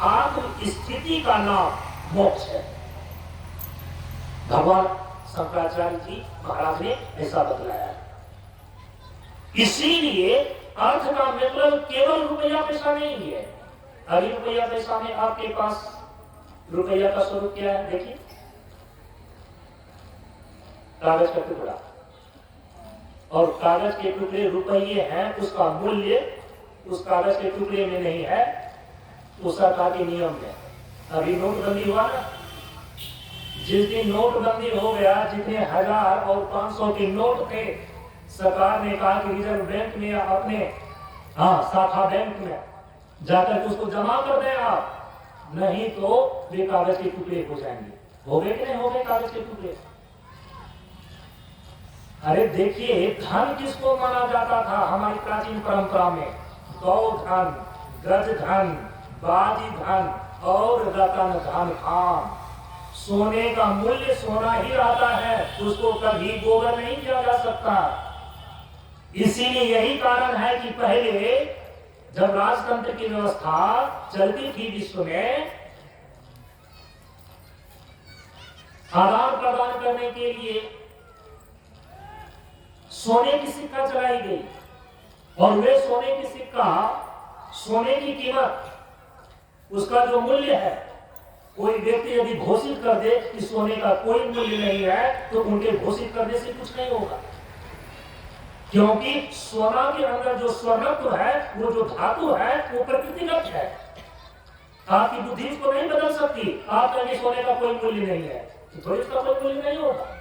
आत्म स्थिति का नाम मोक्ष है। भगवान शंकराचार्य जी महाराज ने ऐसा बतलाया। इसीलिए अर्थ का मतलब केवल रुपया पैसा नहीं है। अभी रुपया पैसा में आपके पास रुपया का स्वरूप क्या है? देखिए, कागज का टुकड़ा, और कागज के टुकड़े रुपये हैं। उसका मूल्य उस कागज के टुकड़े में नहीं है, उस सरकार के नियम में। अभी नोटबंदी हुआ ना, जिस दिन नोटबंदी हो गया, जितने 1000 और 500 के नोट थे, सरकार ने कहा कि रिजर्व बैंक में या अपने शाखा बैंक में जाकर उसको जमा कर दें आप, नहीं तो वे कागज के टुकड़े हो जाएंगे। हो गए कि नहीं हो गए कागज के टुकड़े? अरे देखिए, धन किसको माना जाता था हमारी प्राचीन परंपरा में? गौ धन, गज धन, बाजी धन और रतन धन खान। सोने का मूल्य सोना ही रहता है, उसको कभी गोबर नहीं किया जा सकता। इसीलिए यही कारण है कि पहले जब राजतंत्र की व्यवस्था चलती थी विश्व में, आदान प्रदान करने के लिए सोने की सिक्का चलाई गई, और वे सोने की सिक्का, सोने की कीमत, उसका जो मूल्य है, कोई व्यक्ति यदि घोषित कर दे कि सोने का कोई मूल्य नहीं है, तो उनके घोषित करने से कुछ नहीं होगा, क्योंकि सोना के अंदर जो स्वर्णत्व है, वो जो धातु है, वो प्रकृतिगत है। आपकी बुद्धि उसको नहीं बदल सकती। आप कहेंगे सोने का कोई मूल्य नहीं है, तो थोड़ी उसका कोई मूल्य नहीं होगा।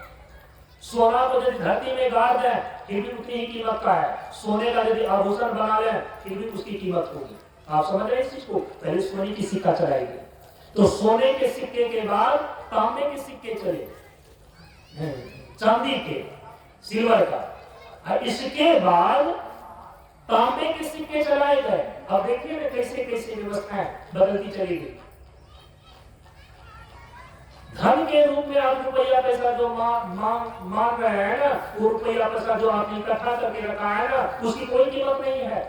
सोना को यदि धरती में गाड़ दें फिर भी उतनी ही कीमत का है। सोने का यदि आभूषण बना लें फिर भी उसकी कीमत होगी। आप समझ रहे हैं इस चीज को? पहले सोने की सिक्का चलाएगी, तो सोने के सिक्के के बाद तांबे के सिक्के चले, चांदी के, सिल्वर का, और इसके बाद तांबे के सिक्के चलाए गए। अब देखिए ना कैसे कैसे व्यवस्थाएं बदलती चली गई। धन के रूप में आप रुपया पैसा जो मांग रहे हैं ना, वो रुपया पैसा जो आपने इकट्ठा करके रखा है ना, उसकी कोई कीमत नहीं है।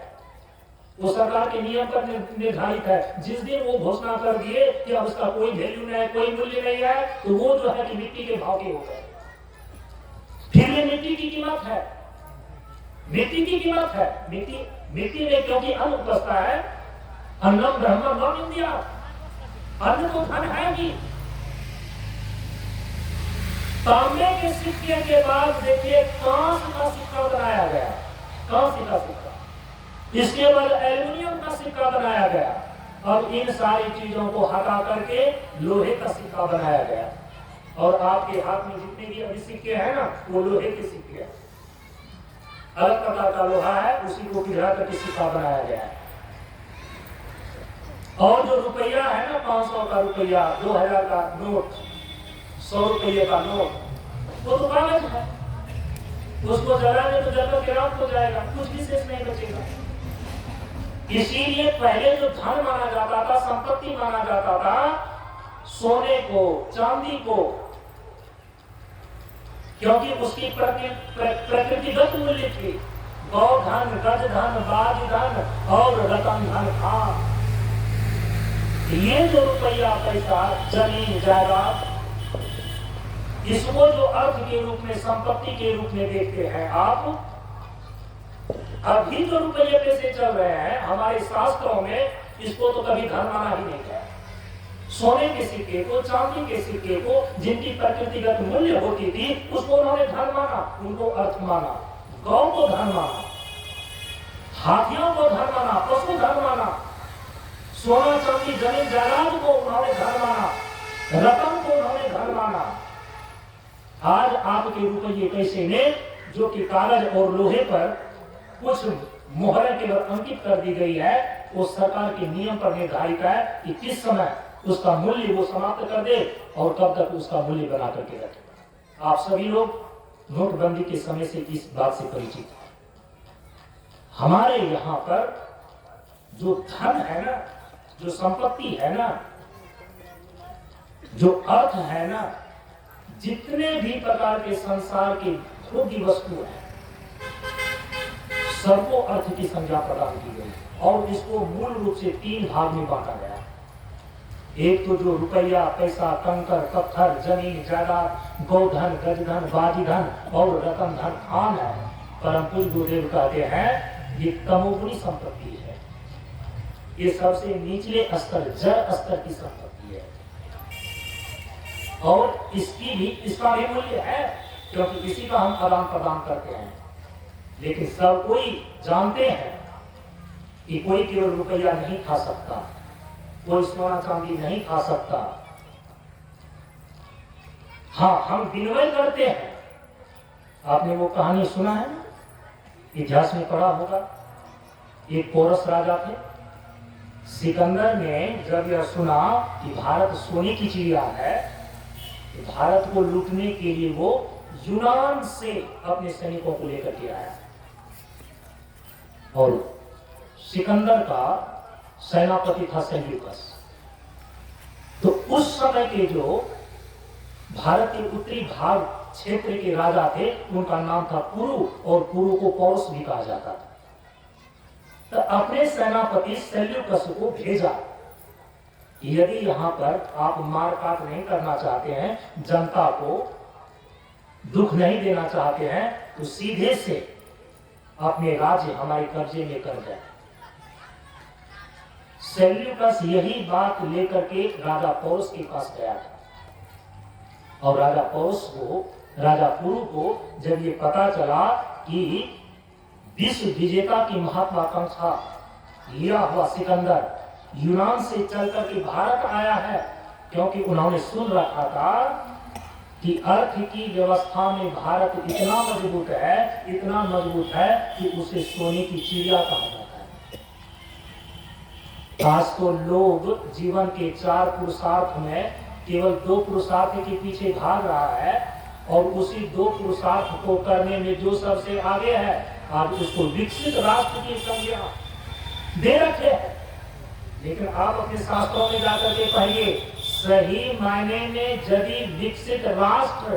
वो सरकार के नियम पर निर्धारित है। जिस दिन वो घोषणा कर दिए कि अब उसका कोई वैल्यू नहीं है, कोई मूल्य नहीं है, तो वो जो है कि मिट्टी के भाव के हो गए। फिर ये मिट्टी की कीमत है, मिट्टी की कीमत है। मिट्टी में क्योंकि अन्न बसता है, अन्नम ब्रह्म न विद्या, अन्न तो धन है ही। तांबे के सिक्के के बाद देखिए कांस का सिक्का बनाया गया, कांस्य का सिक्का। इसके बाद एल्युमिनियम का सिक्का बनाया गया। अब इन सारी चीजों को हटा करके लोहे का सिक्का बनाया गया, और आपके हाथ में जितने भी अभी सिक्के हैं ना, वो लोहे के सिक्के हैं। अलग प्रकार का लोहा है, उसी को पिघला करके सिक्का बनाया गया है। और जो रुपया है ना, 500 का रुपया, 2000 का नोट, 100 रुपये का नोट, वो तो कागज है। उसको जलाने तो जलकर गिराव हो जाएगा, कुछ विशेष नहीं बचेगा। इसीलिए पहले जो धन माना जाता था, संपत्ति माना जाता था, सोने को, चांदी को, क्योंकि उसकी प्रकृतिगत मूल्य थी। गौ धन, गज धन, बाज धन और रतन धन था। ये जो रुपया पैसा, जमीन जायदाद, इसको जो अर्थ के रूप में, संपत्ति के रूप में देखते हैं आप, अभी जो रुपये पैसे चल रहे हैं हमारे शास्त्रों में, इसको तो कभी धन माना ही नहीं गया। सोने के सिक्के को, चांदी के सिक्के को, जिनकी प्रकृतिगत मूल्य होती थी, उसको उन्होंने धन माना, उनको अर्थ माना। गौ को धन माना, हाथियों को धन माना, पशु धन माना, सोना चांदी जमीन जायदाद को उन्होंने धन माना, रतन को उन्होंने धन माना। आज आपके रुपये पैसे ने, जो कि कागज और लोहे पर कुछ मोहरें केवल अंकित कर दी गई है, वो सरकार के नियम पर निर्धारित है कि किस समय उसका मूल्य वो समाप्त कर दे और कब तक उसका मूल्य बना करके रखे। आप सभी लोग नोटबंदी के समय से इस बात से परिचित हैं। हमारे यहाँ पर जो धन है ना, जो संपत्ति है ना, जो अर्थ है ना, जितने भी प्रकार के संसार के भोग्य वस्तु है, सबको अर्थ की संज्ञा प्रदान की गई, और इसको मूल रूप से 3 भाग में बांटा गया। एक तो जो रुपया पैसा, कंकर पत्थर, जमीन जायदाद, गौधन, गजधन, बाजीधन और रतन धन खान है। परम पूज्य गुरुदेव कहते हैं ये तमोगुणी संपत्ति है, ये सबसे निचले स्तर, जड़ स्तर की संपत्ति है, और इसका भी मूल्य है, क्योंकि इसी का हम आदान प्रदान करते हैं। लेकिन सब कोई जानते हैं कि कोई केवल रुपया नहीं खा सकता, कोई सोना चांदी नहीं खा सकता। हाँ, हम विनिमय करते हैं। आपने वो कहानी सुना है ना, इतिहास में पढ़ा होगा। एक पोरस राजा थे। सिकंदर ने जब यह सुना कि भारत सोने की चिड़िया है, तो भारत को लूटने के लिए वो यूनान से अपने सैनिकों को लेकर के आया, और सिकंदर का सेनापति था सेल्यूकस। तो उस समय के जो भारत के उत्तरी भाग क्षेत्र के राजा थे, उनका नाम था कुरु, और कुरु को पौरुष भी कहा जाता था। तो अपने सेनापति सेल्यूकस को भेजा, यदि यहाँ पर आप मारकाट नहीं करना चाहते हैं, जनता को दुख नहीं देना चाहते हैं, तो सीधे से अपने राज्य हमारे कब्जे में कर जाए। सेल्यूकस यही बात लेकर के राजा पौरुष के पास गया था, और राजा पौरुष को, राजा कुरु को जब ये पता चला कि विश्व विजेता की महत्वाकांक्षा लिया हुआ सिकंदर यूनान से चलकर के भारत आया है, क्योंकि उन्होंने सुन रखा था कि अर्थ की व्यवस्था में भारत इतना मजबूत है कि उसे सोने की चिड़िया कहा जाता है। आज तो लोग जीवन के 4 पुरुषार्थ में केवल 2 पुरुषार्थ के पीछे भाग रहा है, और उसी 2 पुरुषार्थ को करने में जो सबसे आगे है, आज उसको विकसित राष्ट्र की संज्ञा दे रखे हैं। लेकिन आप अपने शास्त्रों में जाकर के पढ़िए, सही मायने में यदि विकसित राष्ट्र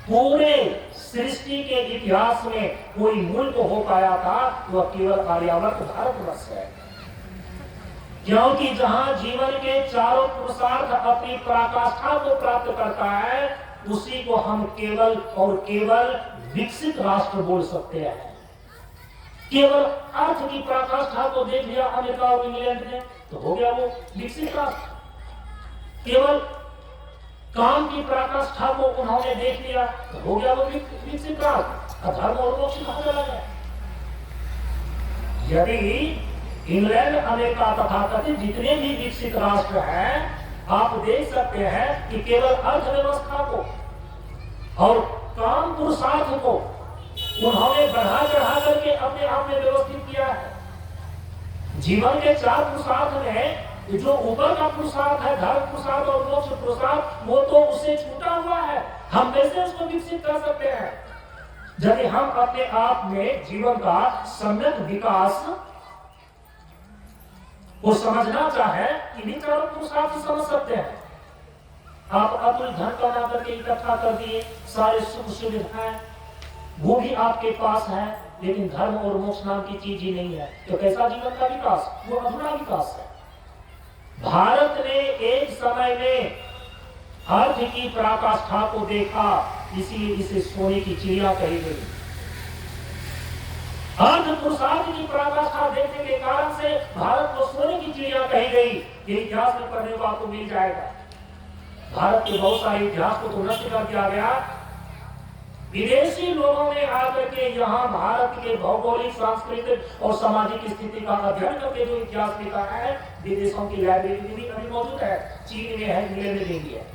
पूरे सृष्टि के इतिहास में कोई मुल्क हो पाया था, वह केवल आर्यावर्त भारतवर्ष है। क्योंकि जहां जीवन के चारों पुरुषार्थ अपनी पराकाष्ठा को प्राप्त करता है, उसी को हम केवल और केवल विकसित राष्ट्र बोल सकते हैं। केवल अर्थ की पराकाष्ठा को देख लिया अमेरिका और इंग्लैंड ने, तो हो गया वो विकसित राष्ट्र। केवल काम की पराकाष्ठा को उन्होंने देख लिया, तो हो गया वो विकसित राष्ट्र। धर्म और मोक्ष कहां चला गया? यदि इंग्लैंड, अमेरिका तथा कथित जितने भी विकसित राष्ट्र हैं, आप देख सकते हैं कि केवल अर्थव्यवस्था को और काम पुरुषार्थ को उन्होंने बढ़ा चढ़ा करके अपने आप में व्यवस्थित किया है। जीवन के 4 पुरुषार्थ में जो ऊपर का पुरुषार्थ है, धर्म पुरुषार्थ और मोक्ष पुरुषार्थ, वो तो उससे छूटा हुआ है। हम कैसे उसको विकसित कर सकते हैं? यदि हम अपने आप में जीवन का सम्यक विकास को समझना चाहें, इन्हीं चारों पुरुषार्थ समझ सकते हैं। आप अतुल धन कमा करके इकट्ठा कर दिए, सारे सुख सुविधाएं वो भी आपके पास है, लेकिन धर्म और मोक्ष नाम की चीज ही नहीं है, तो कैसा जीवन का विकास? वो अधूरा विकास है। भारत ने एक समय में अर्थ की पराकाष्ठा को देखा, इसीलिए इसे सोने की चिड़िया कही गई। अर्थ पुरुषार्थ की पराकाष्ठा देखने के कारण से भारत को सोने की चिड़िया कही गई। ये इतिहास में पढ़ने को आपको मिल जाएगा। भारत के बहुत सारे इतिहास को तो नष्ट कर दिया गया। विदेशी लोगों ने आकर के यहाँ भारत के भौगोलिक, सांस्कृतिक और सामाजिक स्थिति का अध्ययन करके जो इतिहास लिखा है, विदेशों की लाइब्रेरी में भी अभी मौजूद है। चीन में है, इंग्लैंड में भी है।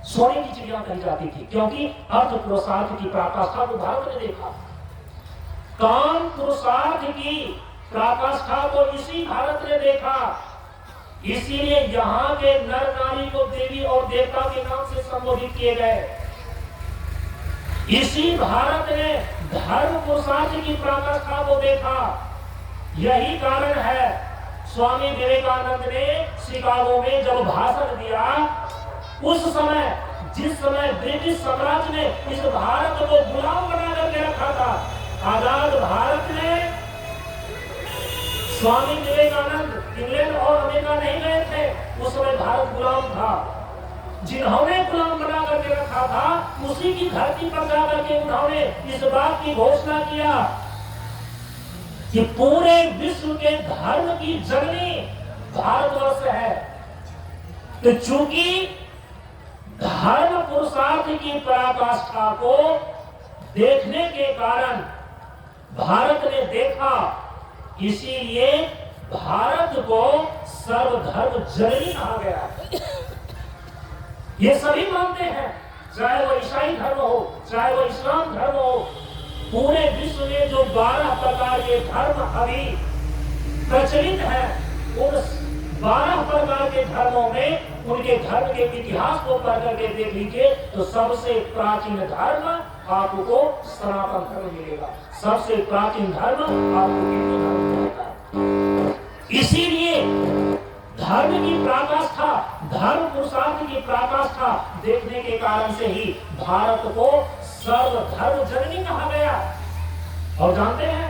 सोने की चिड़िया कही जाती थी, क्योंकि अर्थ पुरुषार्थ की पराकाष्ठा को भारत ने देखा। काम पुरुषार्थ की पराकाष्ठा को इसी भारत ने देखा। इसीलिए यहाँ के नर नारी को देवी और देवता के नाम से संबोधित किए गए। इसी भारत ने धर्म पुरुषार्थ की पराकाष्ठा को देखा। यही कारण है स्वामी विवेकानंद ने शिकागो में जब भाषण दिया, उस समय जिस समय ब्रिटिश साम्राज्य ने इस भारत को गुलाम बना करके रखा था, आजाद भारत ने, स्वामी विवेकानंद इंग्लैंड और अमेरिका नहीं गए थे, उस समय भारत गुलाम था। जिन्होंने गुलाम बना करके रखा था, उसी की धरती पर जाकर के उन्होंने इस बात की घोषणा किया कि पूरे विश्व के धर्म की जननी भारतवर्ष है। तो चूंकि धर्म पुरुषार्थ की पराकाष्ठा को देखने के कारण भारत ने देखा, इसीलिए भारत को सर्वधर्म जननी कहा गया। ये सभी मानते हैं, चाहे वो ईसाई धर्म हो, चाहे वो इस्लाम धर्म हो। पूरे विश्व में जो 12 प्रकार के धर्म अभी प्रचलित हैं, उन 12 प्रकार के धर्मों में उनके धर्म के इतिहास को पढ़ करके देख लीजिए, तो सबसे प्राचीन धर्म आपको सनातन धर्म मिलेगा। सबसे प्राचीन धर्म आपको हिंदू धर्म मिलेगा। इसीलिए धर्म की पराकाष्ठा धर्म पुरुषार्थ की पराकाष्ठा देखने के कारण से ही भारत को सर्वधर्म जननी कहा गया। और जानते हैं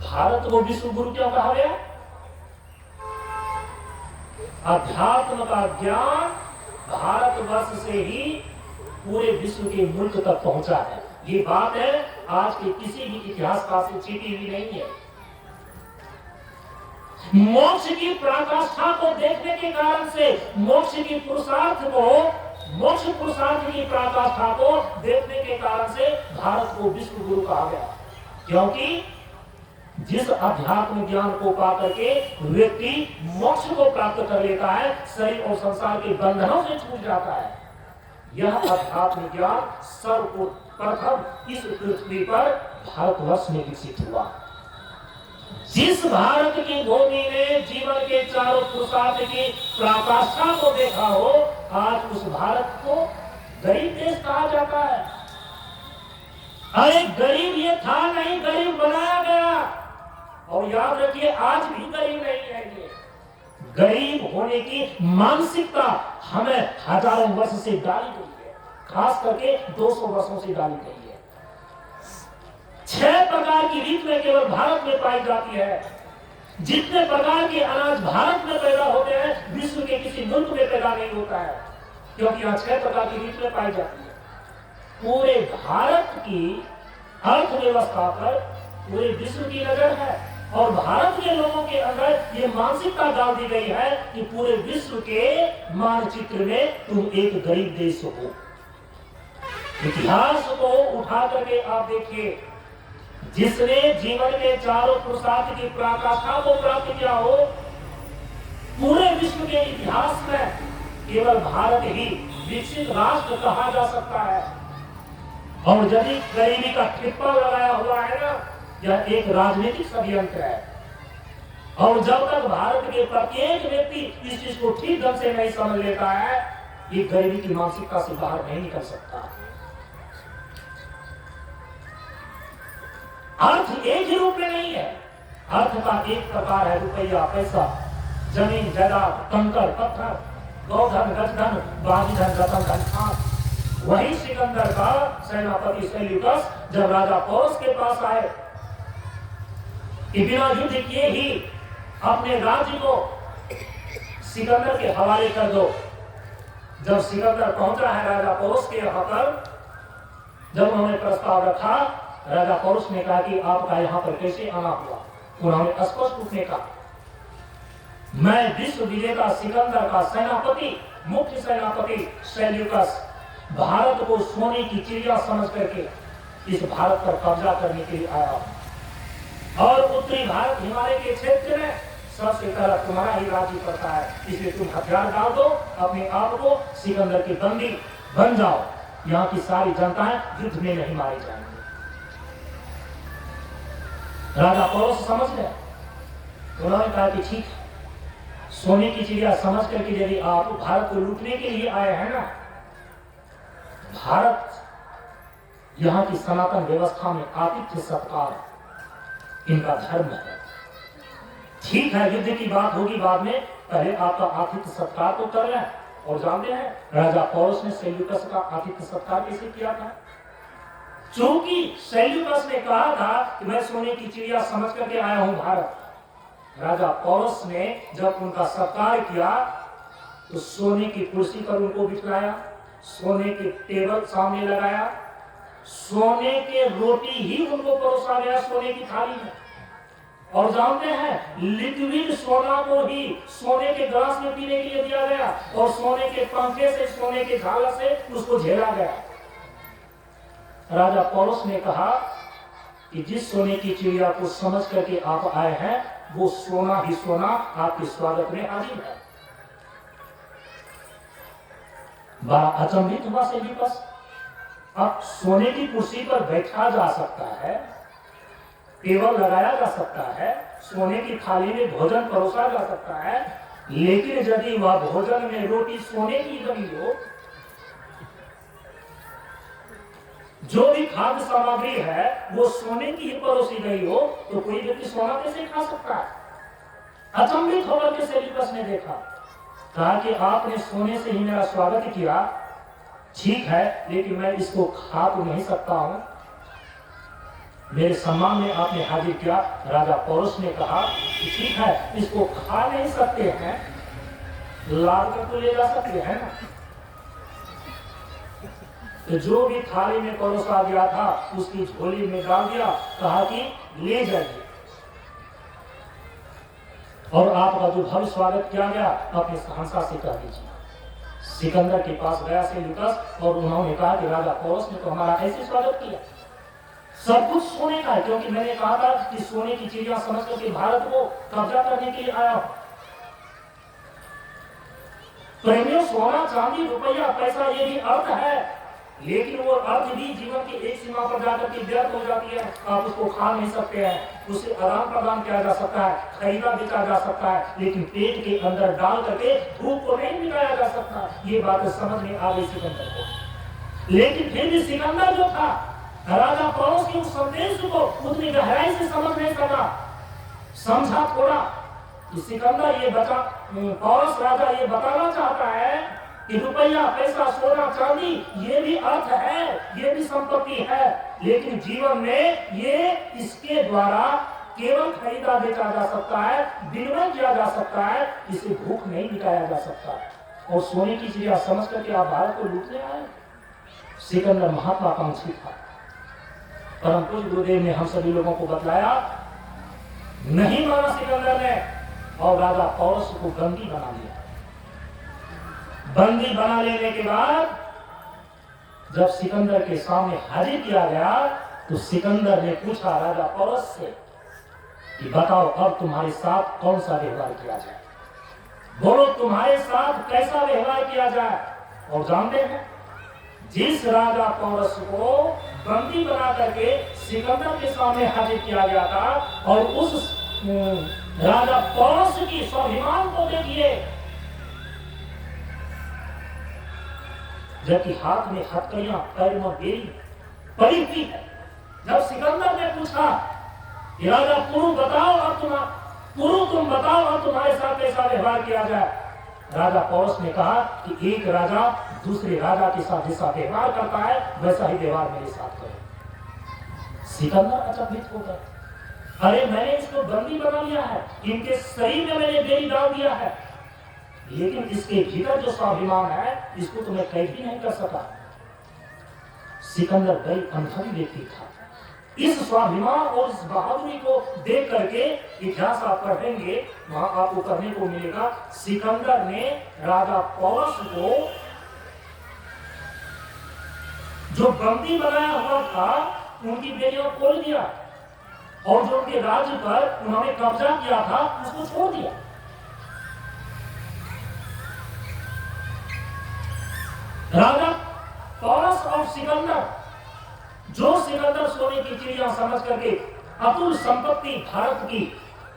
भारत को विश्व गुरु क्यों कहा गया? अध्यात्म का ज्ञान भारतवर्ष से ही पूरे विश्व के मुल्क तक पहुंचा है। ये बात है आज के किसी भी इतिहासकार से छिपी हुई नहीं है। मोक्ष की पराकाष्ठा को देखने के कारण से मोक्ष की पराकाष्ठा को देखने के कारण से भारत को विश्व गुरु कहा गया। क्योंकि जिस अध्यात्म ज्ञान को पा करके व्यक्ति मोक्ष को प्राप्त कर लेता है, शरीर और संसार के बंधनों से छूट जाता है। यह अध्यात्म ज्ञान सर्वप्रथम इस पृथ्वी पर भारतवर्ष में विकसित हुआ। जिस भारत की भूमि ने जीवन के चारों पुरुषार्थ की पराकाष्ठा को देखा हो, आज उस भारत को गरीब देश कहा जाता है। अरे गरीब ये था नहीं, गरीब बनाया गया। और याद रखिए आज भी गरीब नहीं है। ये गरीब होने की मानसिकता हमें हजारों वर्ष से डाली गई है, खास करके 200 वर्षों से डाली गई है। 6 प्रकार की रीत में केवल भारत में पाई जाती है। जितने प्रकार के अनाज भारत में पैदा होते हैं, विश्व के किसी मुल्क में पैदा नहीं होता है, क्योंकि यहाँ 6 प्रकार की रीत में पाई जाती है। पूरे भारत की अर्थव्यवस्था पर पूरे विश्व की नजर है और भारत के लोगों के अंदर ये मानसिकता डाल दी गई है कि पूरे विश्व के मानचित्र में तुम एक गरीब देश हो। इतिहास को उठा करके आप देखिए, जिसने जीवन के चारों पुरुषार्थ की पराकाष्ठा को प्राप्त किया हो, पूरे विश्व के इतिहास में केवल भारत ही विकसित राष्ट्र कहा जा सकता है। और यदि गरीबी का ठिप्पा लगाया हुआ है ना, यह एक राजनीतिक षड्यंत्र है। और जब तक भारत के प्रत्येक व्यक्ति इस चीज को ठीक ढंग से नहीं समझ लेता है, ये गरीबी की मानसिकता से बाहर नहीं निकल सकता। अर्थ एक ही रूप में नहीं है। अर्थ का एक प्रकार है रुपया, पैसा, जमीन, जायदाद, कंकड़, पत्थर, गौधन, गजधन, बाजीधन, रतन धन, खान। वही सिकंदर का सेनापति सेल्यूकस जब राजा पोरस के पास आए कि बिना युद्ध किए ही अपने राज्य को सिकंदर के हवाले कर दो। जब सिकंदर पहुंचा है राजा पोरस के यहाँ पर, जब उन्होंने प्रस्ताव रखा, राजा पोरस ने कहा कि आपका यहाँ पर कैसे आना हुआ। उन्होंने स्पष्ट रूप में कहा, मैं विश्व विजेता सिकंदर का सेनापति, मुख्य सेनापति सेल्यूकस भारत को सोने की चिड़िया समझ करके इस भारत पर कब्जा करने के लिए आया हूं। और उत्तरी भारत हिमालय के क्षेत्र में सबसे पहला तुम्हारा ही राज्य पड़ता है, इसलिए तुम हथियार डाल दो, अपने आप को सिकंदर के बंदी बन जाओ। यहाँ की सारी जनताएं युद्ध में नहीं मारी जाएंगी। राजा पोरस समझ गए। उन्होंने कहा कि ठीक, सोने की चिड़िया समझ करके यदि आप भारत को लूटने के लिए आए हैं ना, भारत यहाँ की सनातन व्यवस्था में आतिथ्य सत्कार इनका धर्म है। ठीक है, युद्ध की बात होगी बाद में, पहले आपका आतिथ्य सत्कार तो कर लें। और जानते हैं राजा पोरस ने सेल्यूकस का आतिथ्य सत्कार कैसे किया था? चूंकि सेल्यूकस ने कहा था कि मैं सोने की चिड़िया समझ करके आया हूं भारत, राजा पोरस ने जब उनका सत्कार किया तो सोने की कुर्सी पर उनको बिठाया, सोने के टेबल सामने लगाया, सोने के रोटी ही उनको परोसा गया सोने की थाली में। और जानते हैं लिक्विड सोना को ही सोने के ग्लास में पीने के लिए दिया गया और सोने के पंखे से, सोने के झालर से उसको झेला गया। राजा पोरस ने कहा कि जिस सोने की चिड़िया को समझ करके आप आए हैं, वो सोना ही सोना आपके स्वागत में हाजिर है। बड़ा अचंभित हुआ सेल्यूकस। अब सोने की कुर्सी पर बैठा जा सकता है, टेबल लगाया जा सकता है, सोने की थाली में भोजन परोसा जा सकता है, लेकिन यदि वह भोजन में रोटी सोने की बनी हो, जो भी खाद्य सामग्री है वो सोने की ही परोसी गई हो, तो कोई व्यक्ति सोना कैसे खा सकता है? अचंभित होकर के सेल्यूकस ने देखा। कहा कि आपने सोने से ही मेरा स्वागत किया, ठीक है, लेकिन मैं इसको खा तो नहीं सकता हूं। मेरे सम्मान में आपने हाजिर किया। राजा पौरुष ने कहा कि ठीक है, इसको खा नहीं सकते हैं, लाद कर तो ले जा सकते हैं ना। तो जो भी थाली में परोसा गया था उसकी झोली में डाल दिया, कहा कि ले जाइए और आपका जो भव्य स्वागत किया गया अपने शहंशाह से कह दीजिए। सिकंदर के पास गया सेल्यूकस और उन्होंने कहा कि राजा पौरुष ने तो हमारा ऐसे स्वागत किया, सब कुछ सोने का है, क्योंकि मैंने कहा था कि सोने की चीजें समझ करके भारत को कब्जा करने के लिए आया हूं। प्रेमियों, सोना चांदी रुपया पैसा ये भी अर्थ है, लेकिन वो अर्थ भी जीवन की एक सीमा पर जाकर के व्यर्थ हो जाती है। आप उसको खा नहीं सकते हैं, उसे आदान प्रदान किया जा सकता है, खरीदा बेचा जा सकता है, लेकिन पेट के अंदर डाल करके भूख को नहीं मिटाया जा सकता। ये बात समझ में आ गई सिकंदर को। लेकिन फिर भी सिकंदर जो था राजा पौरुष के उस संदेश को उतनी गहराई से समझ नहीं सका। समझा थोड़ा कि सिकंदर ये बचा, पौरुष राजा ये बताना चाहता है कि रुपया पैसा सोना चांदी ये भी अर्थ है, ये भी संपत्ति है, लेकिन जीवन में ये इसके द्वारा केवल खरीदा बेचा जा सकता है, विनिमय किया जा सकता है, इसे भूख नहीं मिटाया जा सकता। और सोने की चीजें समझ करके आप भारत को लूटने आए। सिकंदर महत्वाकांक्षी था। परम पूज्य गुरुदेव ने हम सभी लोगों को बतलाया, नहीं माना सिकंदर ने और राजा पौरुष को बंदी बना लिया। बंदी बना लेने के बाद जब सिकंदर के सामने हाजिर किया गया तो सिकंदर ने पूछा राजा पौरुष से कि बताओ अब तुम्हारे साथ कौन सा व्यवहार किया जाए, बोलो तुम्हारे साथ कैसा व्यवहार किया जाए। और जानते हैं, जिस राजा पौरुष को बंदी बना करके सिकंदर के सामने हाजिर किया गया था, और उस राजा पौरुष की स्वाभिमान को देखिए, जबकि हाथ में हथकड़ियां, पैर में बेड़ी पड़ी हुई है। जब सिकंदर ने पूछा कि राजा पुरु बताओ और तुम बताओ और तुम्हारे साथ कैसा व्यवहार किया जाए, राजा पौरुष ने कहा कि एक राजा दूसरे राजा के साथ जैसा व्यवहार करता है वैसा ही व्यवहार मेरे साथ करो। सिकंदर अचंभित हो गया, अरे मैंने इसको बंदी बना लिया है, इनके शरीर में मैंने बेड़ी डाल दिया है, लेकिन इसके भीतर जो स्वाभिमान है इसको तो मैं कैद भी नहीं कर सका। सिकंदर बड़ी अनुभवी व्यक्ति था। इस स्वाभिमान और इस बहादुरी को देख करके इतिहास आप पढ़ेंगे, वहां आपको करने को मिलेगा, सिकंदर ने राजा पौरुष को जो बंदी बनाया हुआ था उनकी बेड़ियों को खोल दिया, और जो उनके राज्य पर उन्होंने कब्जा किया था उसको छोड़ दिया। राजा पौरुष और सिकंदर, जो सिकंदर सोने की चिड़िया समझ करके अतुल संपत्ति भारत की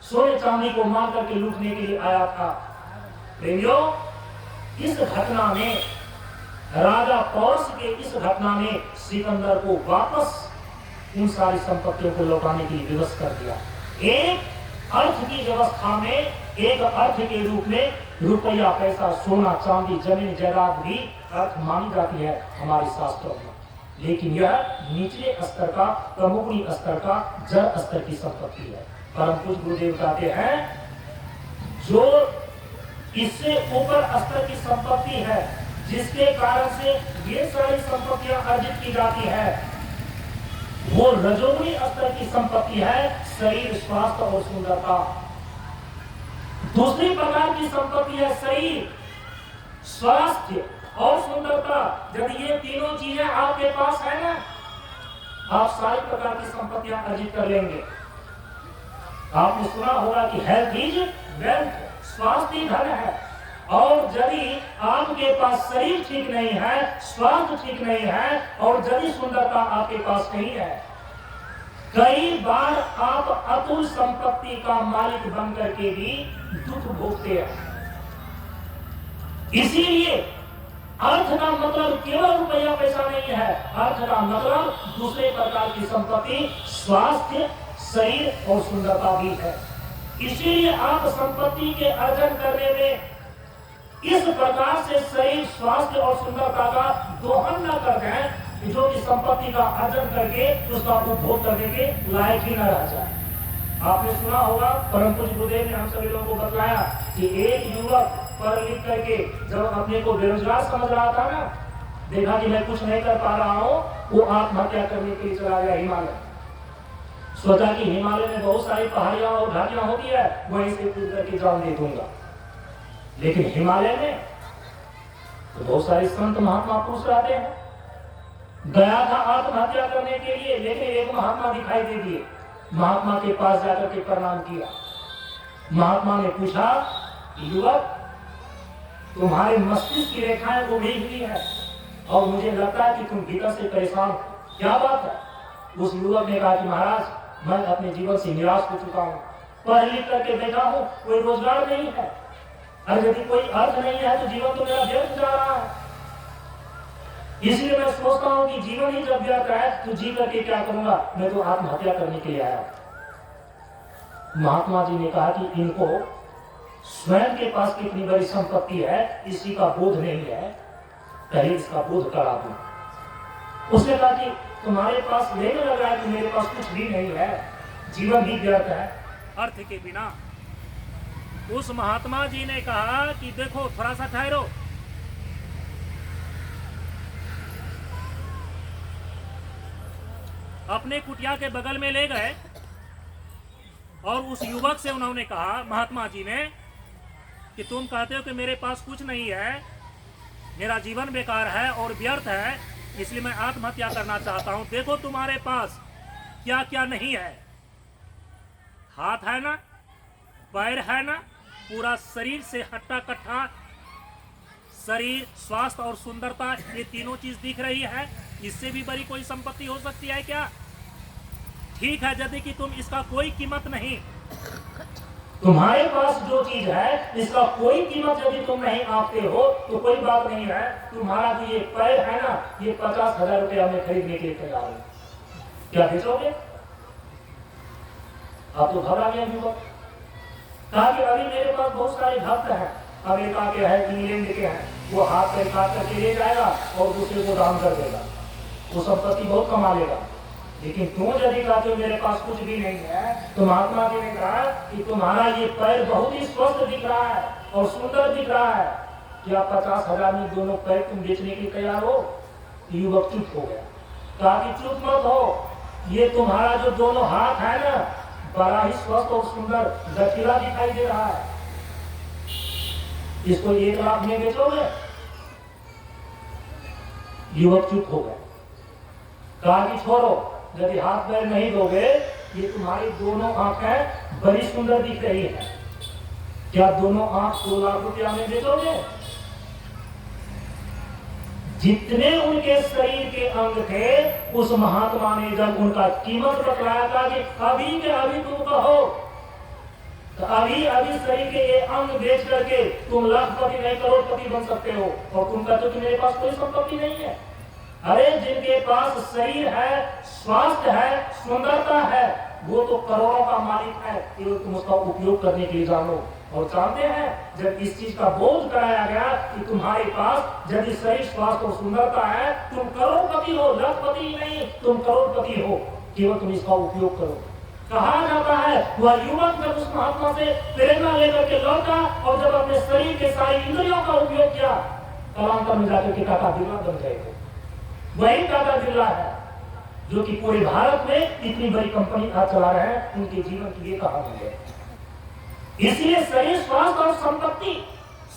सोने चांदी को मार करके लूटने के लिए आया था, प्रेमियों, इस घटना में राजा पौरुष के इस घटना में सिकंदर को वापस उन सारी संपत्तियों को लौटाने के लिए विवश कर दिया। एक अर्थ की व्यवस्था में, एक अर्थ के रूप में रुपया पैसा सोना चांदी जमीन जायदाद भी अर्थ मानी जाती है हमारे शास्त्रों में, लेकिन यह निचले स्तर का, प्रमुखी स्तर का, जड़ स्तर की संपत्ति है। परम पूज्य गुरुदेव कहते हैं, जो इससे ऊपर स्तर की संपत्ति है, जिसके कारण से ये सारी संपत्तियां अर्जित की जाती है, वो रजोगुणी स्तर की संपत्ति है, शरीर, स्वास्थ्य और सुंदरता। दूसरी प्रकार की संपत्ति है शरीर, स्वास्थ्य और सुंदरता। जब ये तीनों चीजें आपके पास है ना, आप सारी प्रकार की संपत्तियां अर्जित कर लेंगे। आपने सुना होगा कि हेल्थ इज वेल्थ, स्वास्थ्य धन है, और यदि आपके पास शरीर ठीक नहीं है, स्वास्थ्य ठीक नहीं है, और यदि सुंदरता आपके पास नहीं है, कई बार आप अतुल संपत्ति का मालिक बन करके भी दुख भोगते हैं। इसीलिए अर्थ का मतलब केवल रुपया पैसा नहीं है, अर्थ का मतलब दूसरे प्रकार की संपत्ति, स्वास्थ्य, शरीर और सुंदरता भी है। इसीलिए आप संपत्ति के अर्जन करने में इस प्रकार से शरीर, स्वास्थ्य और सुंदरता का दोहन न कर दें, जो कि संपत्ति का अर्जन करके उसका उपभोग करने के लायक ही न रह जाए। आपने सुना होगा, परम पूज्य गुरुदेव ने हम सभी लोगों को बतलाया कि एक युवक पढ़ लिख करके जब अपने को बेरोजगार समझ रहा था ना, देखा कि मैं कुछ नहीं कर पा रहा हूं, वो आत्महत्या करने के लिए चला गया हिमालय। सोचा कि हिमालय में बहुत सारी पहाड़ियां और घाटियां होती है, वहीं से कूद करके जान दे दूंगा। लेकिन हिमालय में तो बहुत सारे संत महात्मा पुरुष रहते हैं। गया था आत्महत्या करने के लिए, लेकिन एक महात्मा दिखाई दे दिए। महात्मा के पास जाकर के प्रणाम किया। महात्मा ने पूछा, युवक, तुम्हारे मस्तिष्क की रेखाएं उभरी हुई है और मुझे लगता है कि तुम भीतर से परेशान हो, क्या बात है? उस युवक ने कहा कि महाराज, मैं अपने जीवन से निराश हो चुका हूँ, पढ़ लिख करके देखा हूँ, कोई रोजगार नहीं है, और यदि कोई अर्थ नहीं है तो जीवन तो मेरा व्यर्थ जा रहा है। इसलिए मैं सोचता हूँ कि जीवन ही जब व्यर्थ है तो जी करके क्या करूंगा, मैं तो आत्महत्या करने के लिए आया। महात्मा जी ने कहा कि इनको स्वयं के पास कितनी बड़ी संपत्ति है इसी का बोध नहीं है, पहले इसका बोध करा दूं। उसने कहा कि तुम्हारे पास लेने लगा है कि मेरे पास कुछ भी नहीं है, जीवन भी व्यर्थ है, अर्थ के बिना। उस महात्मा जी ने कहा कि देखो, थोड़ा सा ठहरो, अपने कुटिया के बगल में ले गए और उस युवक से उन्होंने कहा, महात्मा जी ने, कि तुम कहते हो कि मेरे पास कुछ नहीं है, मेरा जीवन बेकार है और व्यर्थ है, इसलिए मैं आत्महत्या करना चाहता हूं। देखो तुम्हारे पास क्या क्या नहीं है, हाथ है ना, पैर है ना, पूरा शरीर से हट्टा कट्ठा शरीर, स्वास्थ्य और सुंदरता, ये तीनों चीज दिख रही है। इससे भी बड़ी कोई संपत्ति हो सकती है क्या? ठीक है, यदि कि तुम इसका कोई कीमत नहीं, तुम्हारे पास जो चीज है इसका कोई कीमत यदि तुम नहीं आंकते हो तो कोई बात नहीं है। तुम्हारा जो ये पैर है ना, ये 50,000 रुपया में खरीदने के लिए तैयार हो, क्या बेचोगे? आप तो घबरा गया युवक। कहा कि अभी मेरे पास बहुत सारे भक्त हैं, अमेरिका के हैं, इंग्लैंड के हैं, वो हाथ पैर काट करके ले जाएगा और दूसरे को दान कर देगा, वो संपत्ति बहुत कमा लेगा। लेकिन तुम यदि कहते हो मेरे पास कुछ भी नहीं है, तो महात्मा जी ने कहा कि तुम्हारा ये पैर बहुत ही स्वस्थ दिख रहा है और सुंदर दिख रहा है, क्या 50,000 में दोनों पैर तुम बेचने के लिए तैयार हो? युवक चुप हो गया। कहा कि चुप मत हो, ये तुम्हारा जो दोनों हाथ है ना, बड़ा ही स्वस्थ और सुंदर लचीला दिखाई दे रहा है, इसको 1 लाख में बेचोगे? युवक चुप हो गया। कहा कि छोड़ो, यदि हाथ पैर नहीं दोगे, ये तुम्हारी दोनों आंखें बड़ी सुंदर दिख रही है, क्या दोनों आंख 2 लाख रुपया में बेचोगे? जितने उनके शरीर के अंग थे, उस महात्मा ने जब उनका कीमत बतलाया था कि अभी के अभी तुम कहो, तो अभी अभी शरीर के ये अंग बेच करके तुम लाखपति नहीं करोड़पति बन सकते हो, और तुम कहते हो कि मेरे पास कोई संपत्ति नहीं है। अरे जिनके पास शरीर है, स्वास्थ्य है, सुंदरता है, वो तो करोड़ों का मालिक है, केवल तुम उसका उपयोग करने के लिए जानो। और जानते हैं, जब इस चीज का बोध कराया गया कि तुम्हारे पास यदि शरीर, स्वास्थ्य और सुंदरता है, तुम करोड़पति हो, लाखपति नहीं, तुम करोड़पति हो, केवल तुम इसका उपयोग करो। कहा जाता है वह युवक जब उस महात्मा से प्रेरणा लेकर के लौटा और जब अपने शरीर के सारी इंद्रियों का उपयोग किया, कालांतर में जाकर के टाटा बिरला बन गए थे। वही टाटा बिरला है जो कि पूरे भारत में इतनी बड़ी कंपनी आज चला रहे हैं, उनके जीवन की ये कहानी है। इसलिए शरीर, स्वास्थ्य और संपत्ति,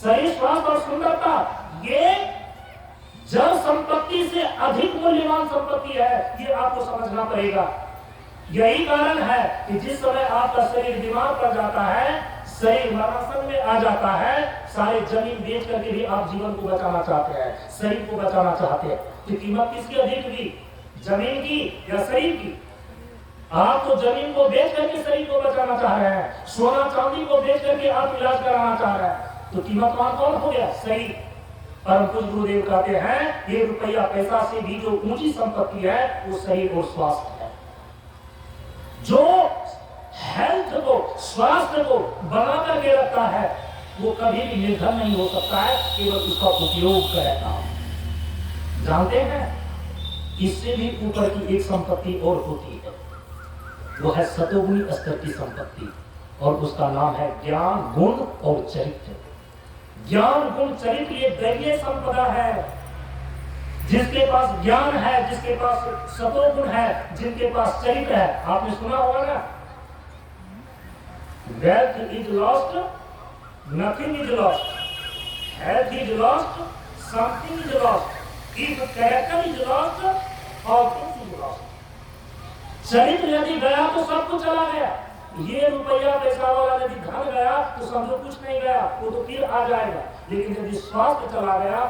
शरीर, स्वास्थ्य और सुंदरता, ये जब संपत्ति से अधिक मूल्यवान संपत्ति है, ये आपको समझना पड़ेगा। यही कारण है कि जिस समय आपका शरीर बीमार पड़ जाता है, शरीर मरणासन में आ जाता है, सारे जमीन बेच करके भी आप जीवन को बचाना चाहते हैं, शरीर को बचाना चाहते हैं, तो कीमत किसकी अधिक हुई, जमीन की या शरीर की? आप तो जमीन को बेच करके शरीर को बचाना चाह रहे हैं, सोना चांदी को बेच करके आप इलाज कराना चाह रहे हैं, तो कीमतवान कौन हो गया? शरीर। परम पूज्य गुरुदेव कहते हैं, ये रुपया पैसा से भी जो ऊंची संपत्ति है वो शरीर और स्वास्थ्य है। जो हेल्थ को, स्वास्थ्य को बना करके रखता है, वो कभी भी निर्धन नहीं हो सकता है, केवल उसका उपयोग करेगा। जानते हैं, इससे भी ऊपर की एक संपत्ति और होती है, वो है सतोगुणी स्तर की संपत्ति, और उसका नाम है ज्ञान, गुण और चरित्र। ज्ञान, गुण, चरित्र ये दैवीय संपदा है। जिसके पास ज्ञान है, जिसके पास सतोगुण है, जिनके पास चरित्र है, आपने सुना होगा ना, wealth is lost, nothing is lost, health is lost, something is lost, if character is lost, all things is lost. चरित्र यदि गया तो सब कुछ चला गया। ये रुपया पैसा वाला यदि धन गया तो समझो कुछ नहीं गया, वो तो फिर आ जाएगा। लेकिन यदि स्वास्थ्य चला गया,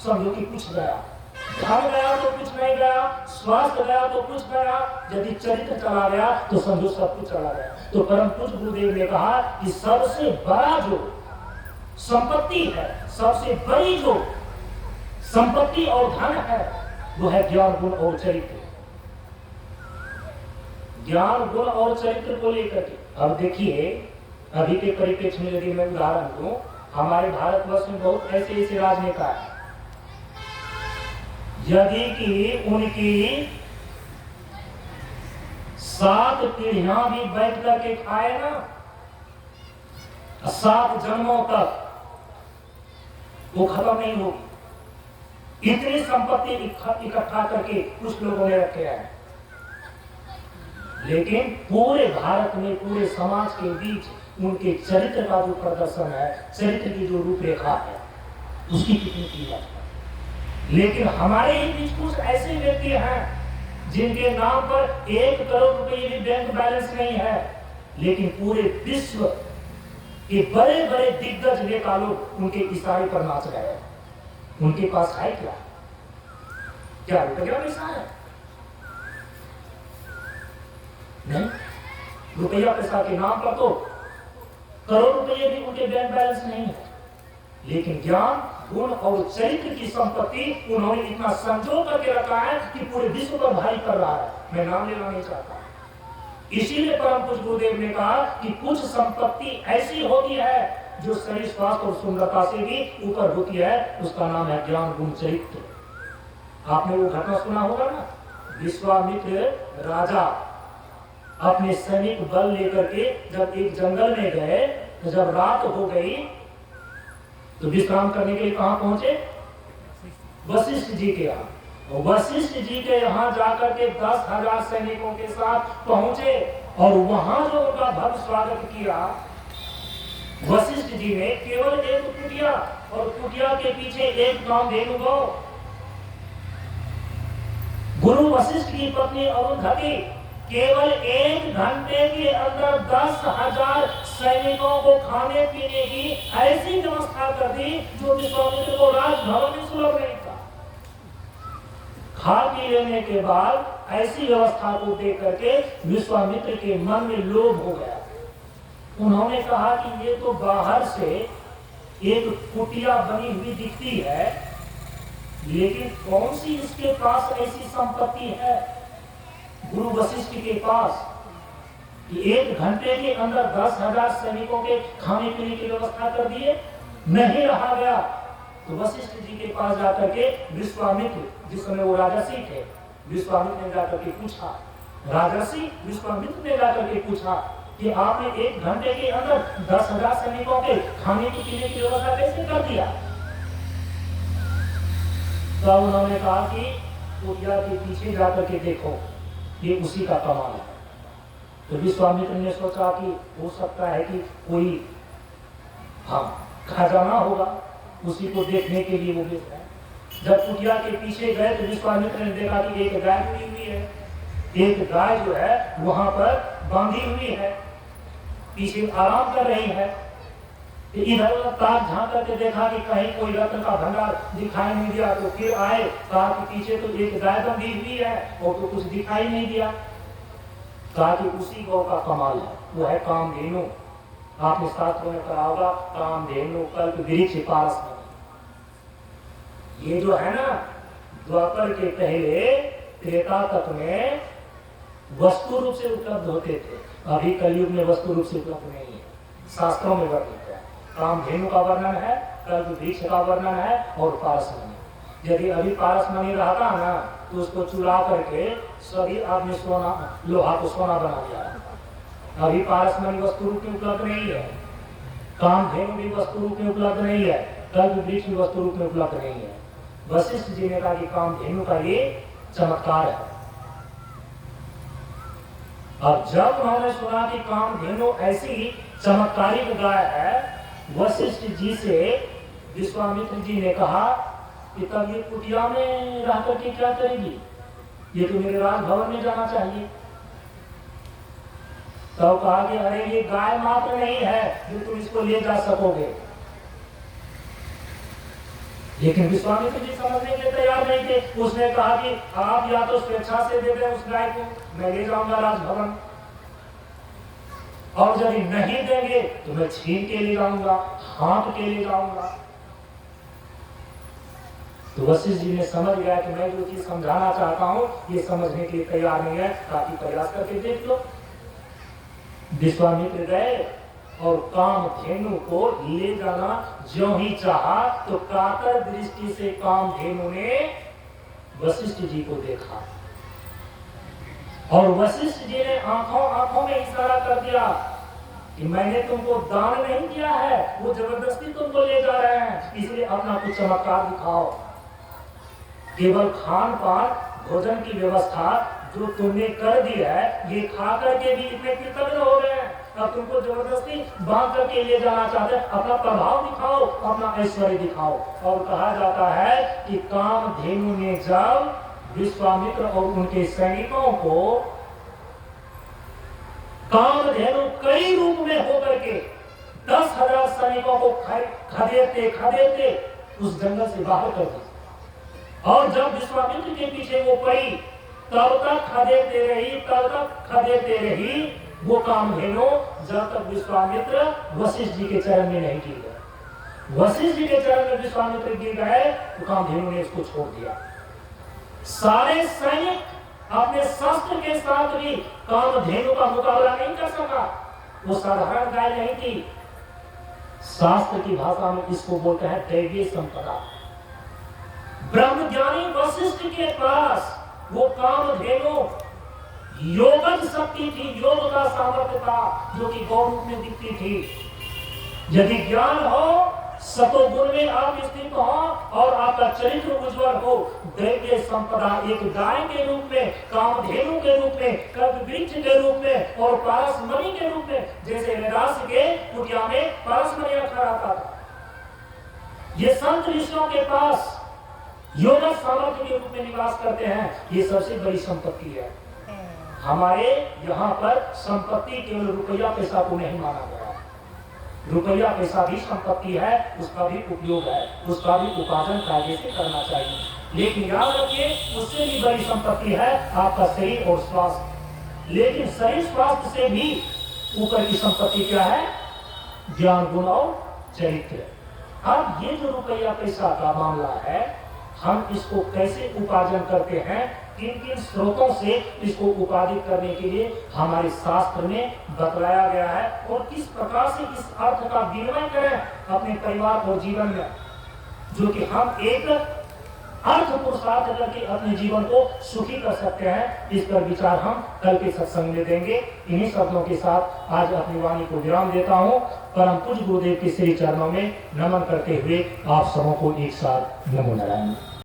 समझो कि कुछ गया। धन गया तो कुछ नहीं गया, स्वास्थ्य गया तो कुछ गया, यदि चरित्र चला गया तो समझो सब कुछ चला गया। तो परम पूज्य गुरुदेव ने कहा कि सबसे बड़ा जो संपत्ति है, सबसे बड़ी जो संपत्ति और धन है, वो है ज्ञान, गुण और चरित्र। ज्ञान, गुण और चरित्र को लेकर के अब देखिए, अभी के परिप्रेक्ष्य में यदि मैं उदाहरण दूं, हमारे भारतवर्ष में बहुत ऐसे ऐसे राजनेता हैं, यदि कि उनकी 7 पीढ़ियां भी बैठ करके खाए ना, 7 जन्मों तक वो खत्म नहीं होगी। इतनी संपत्ति इकट्ठा करके कुछ लोगों ने रखे हैं, लेकिन पूरे भारत में, पूरे समाज के बीच उनके चरित्र का जो प्रदर्शन है, चरित्र की जो रूपरेखा है, उसकी कितनी कीमत है। लेकिन हमारे ही बीच कुछ ऐसे व्यक्ति हैं जिनके नाम पर 1 करोड़ रुपए भी बैंक बैलेंस नहीं है, लेकिन पूरे विश्व के बड़े बड़े दिग्गज नेता लोग उनके इशारे पर नाच रहे हैं। उनके पास है क्या? क्या रुपया पैसा है? नहीं। रुपया पैसा के नाम पर तो करोड़ रुपये भी उनके बैंक बैलेंस नहीं है, लेकिन ज्ञान, गुण और चरित्र की संपत्ति उन्होंने इतना संजो करके रखा है कि पूरे विश्व पर भारी कर रहा है। मैं नाम लेना नहीं चाहता। इसीलिए परम पूज्य गुरुदेव ने कहा कि कुछ संपत्ति ऐसी होती है जो शरीर, स्वास्थ्य और सुंदरता से भी ऊपर होती है, उसका नाम है ज्ञान, गुण, चरित्र। आपने वो घटना सुना होगा ना, विश्वामित्र राजा अपने सैनिक बल लेकर के जब एक जंगल में गए, तो जब रात हो गई तो विश्राम करने के लिए कहां पहुंचे? वशिष्ठ जी के यहाँ। वशिष्ठ जी के यहाँ जाकर के 10,000 सैनिकों के साथ पहुंचे, और वहां जो उनका भव्य स्वागत किया, वशिष्ठ जी ने केवल एक कुटिया, और कुटिया के पीछे एक कामधेनु गौ। गुरु वशिष्ठ की पत्नी अरुंधति केवल 1 घंटे के अंदर 10,000 सैनिकों को खाने पीने की ऐसी व्यवस्था कर दी जो विश्वामित्र को राजभवन में सुलभ नहीं था। खा पी लेने के बाद ऐसी व्यवस्था को देख करके विश्वामित्र के मन में लोभ हो गया। उन्होंने कहा कि ये तो बाहर से एक कुटिया बनी हुई दिखती है, लेकिन कौन सी इसके पास ऐसी संपत्ति है गुरु वशिष्ठ के पास कि 1 घंटे के अंदर 10,000 सैनिकों के खाने पीने की व्यवस्था कर दिए। नहीं रहा गया तो वशिष्ठ जी के पास जाकर के विश्वामित्र, जिस समय वो राजर्षि थे, विश्वामित्र ने जाकर के पूछा, राजर्षि विश्वामित्र ने जाकर के पूछा कि आपने 1 घंटे के अंदर 10,000 सैनिकों के खाने की पीने की व्यवस्था कैसे कर दिया? तब उन्होंने कहा कि कुटिया के पीछे जाकर के देखो, ये उसी का कमाल है। तो विश्वामित्र ने सोचा कि हो सकता है कि कोई खजाना होगा, उसी को देखने के लिए वो बेच रहे हैं। जब कुटिया के पीछे गए तो विश्वामित्र ने देखा कि एक गाय जुड़ी हुई है, एक गाय जो है वहां पर बांधी हुई है, पीछे आराम कर रही है। इधर उधर ताक झांक करके देखा कि कहीं कोई रत्न का भंडार दिखाई नहीं दिया, तो फिर आए, कहा कि पीछे तो एक गाय बंधी हुई है और तो कुछ दिखाई नहीं दिया। कहा कि उसी गौ का कमाल है, वो है कामधेनु। आपने शास्त्रों में पढ़ा होगा, कामधेनु कल्प वृक्ष पारस। ये जो है ना, द्वापर के पहले त्रेता तक में वस्तु रूप से उपलब्ध होते थे, अभी कलयुग में वस्तु रूप से उपलब्ध नहीं है, शास्त्रों में वर्णित है। कामधेनु का वर्णन है, कल्प वृक्ष का वर्णन है और पारसमणि। यदि अभी पारसमणि रहता ना तो उसको चुरा करके सभी आदमी सोना, लोहा को सोना बना दिया। अभी पारसमणि वस्तु रूप में उपलब्ध नहीं है, कामधेनु भी वस्तु रूप में उपलब्ध नहीं है, कल्प वृक्ष भी वस्तु रूप में उपलब्ध नहीं है। वशिष्ठ जी ने कहा कि कामधेनु का ये चमत्कार है। अब जब उन्होंने सुना कि कामधेनु ऐसी चमत्कारिक गाय है, वशिष्ठ जी से विश्वामित्र जी ने कहा कि तब ये कुटिया में रह करके क्या करेगी, ये तो मेरे राजभवन में जाना चाहिए। तब कहा कि अरे ये गाय मात्र नहीं है जो तुम इसको ले जा सकोगे। लेकिन विश्वामित्र जी समझने के लिए तैयार नहीं थे। उसने कहा कि आप या तो स्वेच्छा से दे दें उस गाय को, मैं ले जाऊंगा राजभवन, और यदि नहीं देंगे तो मैं छीन के ले जाऊंगा, हाँक के ले जाऊंगा। तो वशिष्ठ जी ने समझ गया कि मैं जो चीज समझाना चाहता हूं ये समझने के लिए तैयार नहीं है, काफी प्रयास करके देख लो। विश्वामित्र गए और कामधेनु को ले जाना ज्यों ही चाहा तो कातर दृष्टि से कामधेनु ने वशिष्ठ जी को देखा और वशिष्ठ जी ने आंखों में इशारा कर दिया कि मैंने तुमको दान नहीं किया है, वो जबरदस्ती तुमको ले जा रहे हैं, इसलिए अपना कुछ चमत्कार दिखाओ। केवल खान पान भोजन की व्यवस्था जो तुमने कर दी है, ये खा करके भी इतने कृतज्ञ हो गए हैं, अब तुमको जबरदस्ती बांध करके ले जाना चाहते हैं। अपना प्रभाव दिखाओ, अपना ऐश्वर्य दिखाओ। और कहा जाता है कि कामधेनु ने जब विश्वामित्र और उनके सैनिकों को, कामधेनु कई रूप में होकर के 10,000 सैनिकों को खदेड़ते उस जंगल से बाहर कर दिया। और जब विश्वामित्र के पीछे वो पड़ी तब तक खदेड़ते रही वो कामधेनु, जब तक विश्वामित्र वशिष्ठ जी के चरण में नहीं गिर गए। वशिष्ठ जी के चरण में विश्वामित्र गिर गए तो कामधेनु ने उसको छोड़ दिया। सारे सैनिक अपने शस्त्र के साथ भी कामधेनु का मुकाबला नहीं कर सका। वो साधारण गाय नहीं थी, शास्त्र की भाषा में इसको बोलते हैं दैवीय संपदा। ब्रह्मज्ञानी वशिष्ठ के पास वो कामधेनु योगज शक्ति थी, योग का सामर्थ्य था, जो कि गौ रूप में दिखती थी। यदि ज्ञान हो, सतोगुण में आप स्थित हो और आपका चरित्र उज्जवल हो, दैवीय संपदा एक गाय के रूप में, कामधेनु के रूप में, कल्प वृक्ष के रूप में और पारसमणि के रूप में, जैसे रैदास के कुटिया में पारसमणि रखा रहता था। ये संत ऋषियों के पास योग सामर्थ्य के रूप में निवास करते हैं। ये सबसे बड़ी संपत्ति है। हमारे यहाँ पर संपत्ति केवल रुपया पैसा को नहीं माना गया। रुपया पैसा भी संपत्ति है, उसका भी उपयोग है, उसका भी उपार्जन कायदे से करना चाहिए। लेकिन याद रखिए, उससे भी बड़ी संपत्ति है आपका शरीर और स्वास्थ्य। लेकिन शरीर स्वास्थ्य से भी ऊपर की संपत्ति क्या है? ज्ञान, गुण और चरित्र। अब ये जो रुपया पैसा का मामला है, हम इसको कैसे उपार्जन करते हैं, किन किन स्रोतों से इसको उपार्जित करने के लिए हमारे शास्त्र में बतलाया गया है, और किस प्रकार से इस अर्थ का विनिमय करें अपने परिवार और जीवन में, जो कि हम एक अर्थ पुरुषार्थ करके अपने जीवन को सुखी कर सकते हैं। इस पर विचार हम कल के सत्संग में देंगे। इन्हीं शब्दों के साथ आज अपनी वाणी को विराम देता हूँ। परम पूज्य गुरुदेव के श्री चरणों में नमन करते हुए आप सबों को एक साथ नमो नारायण।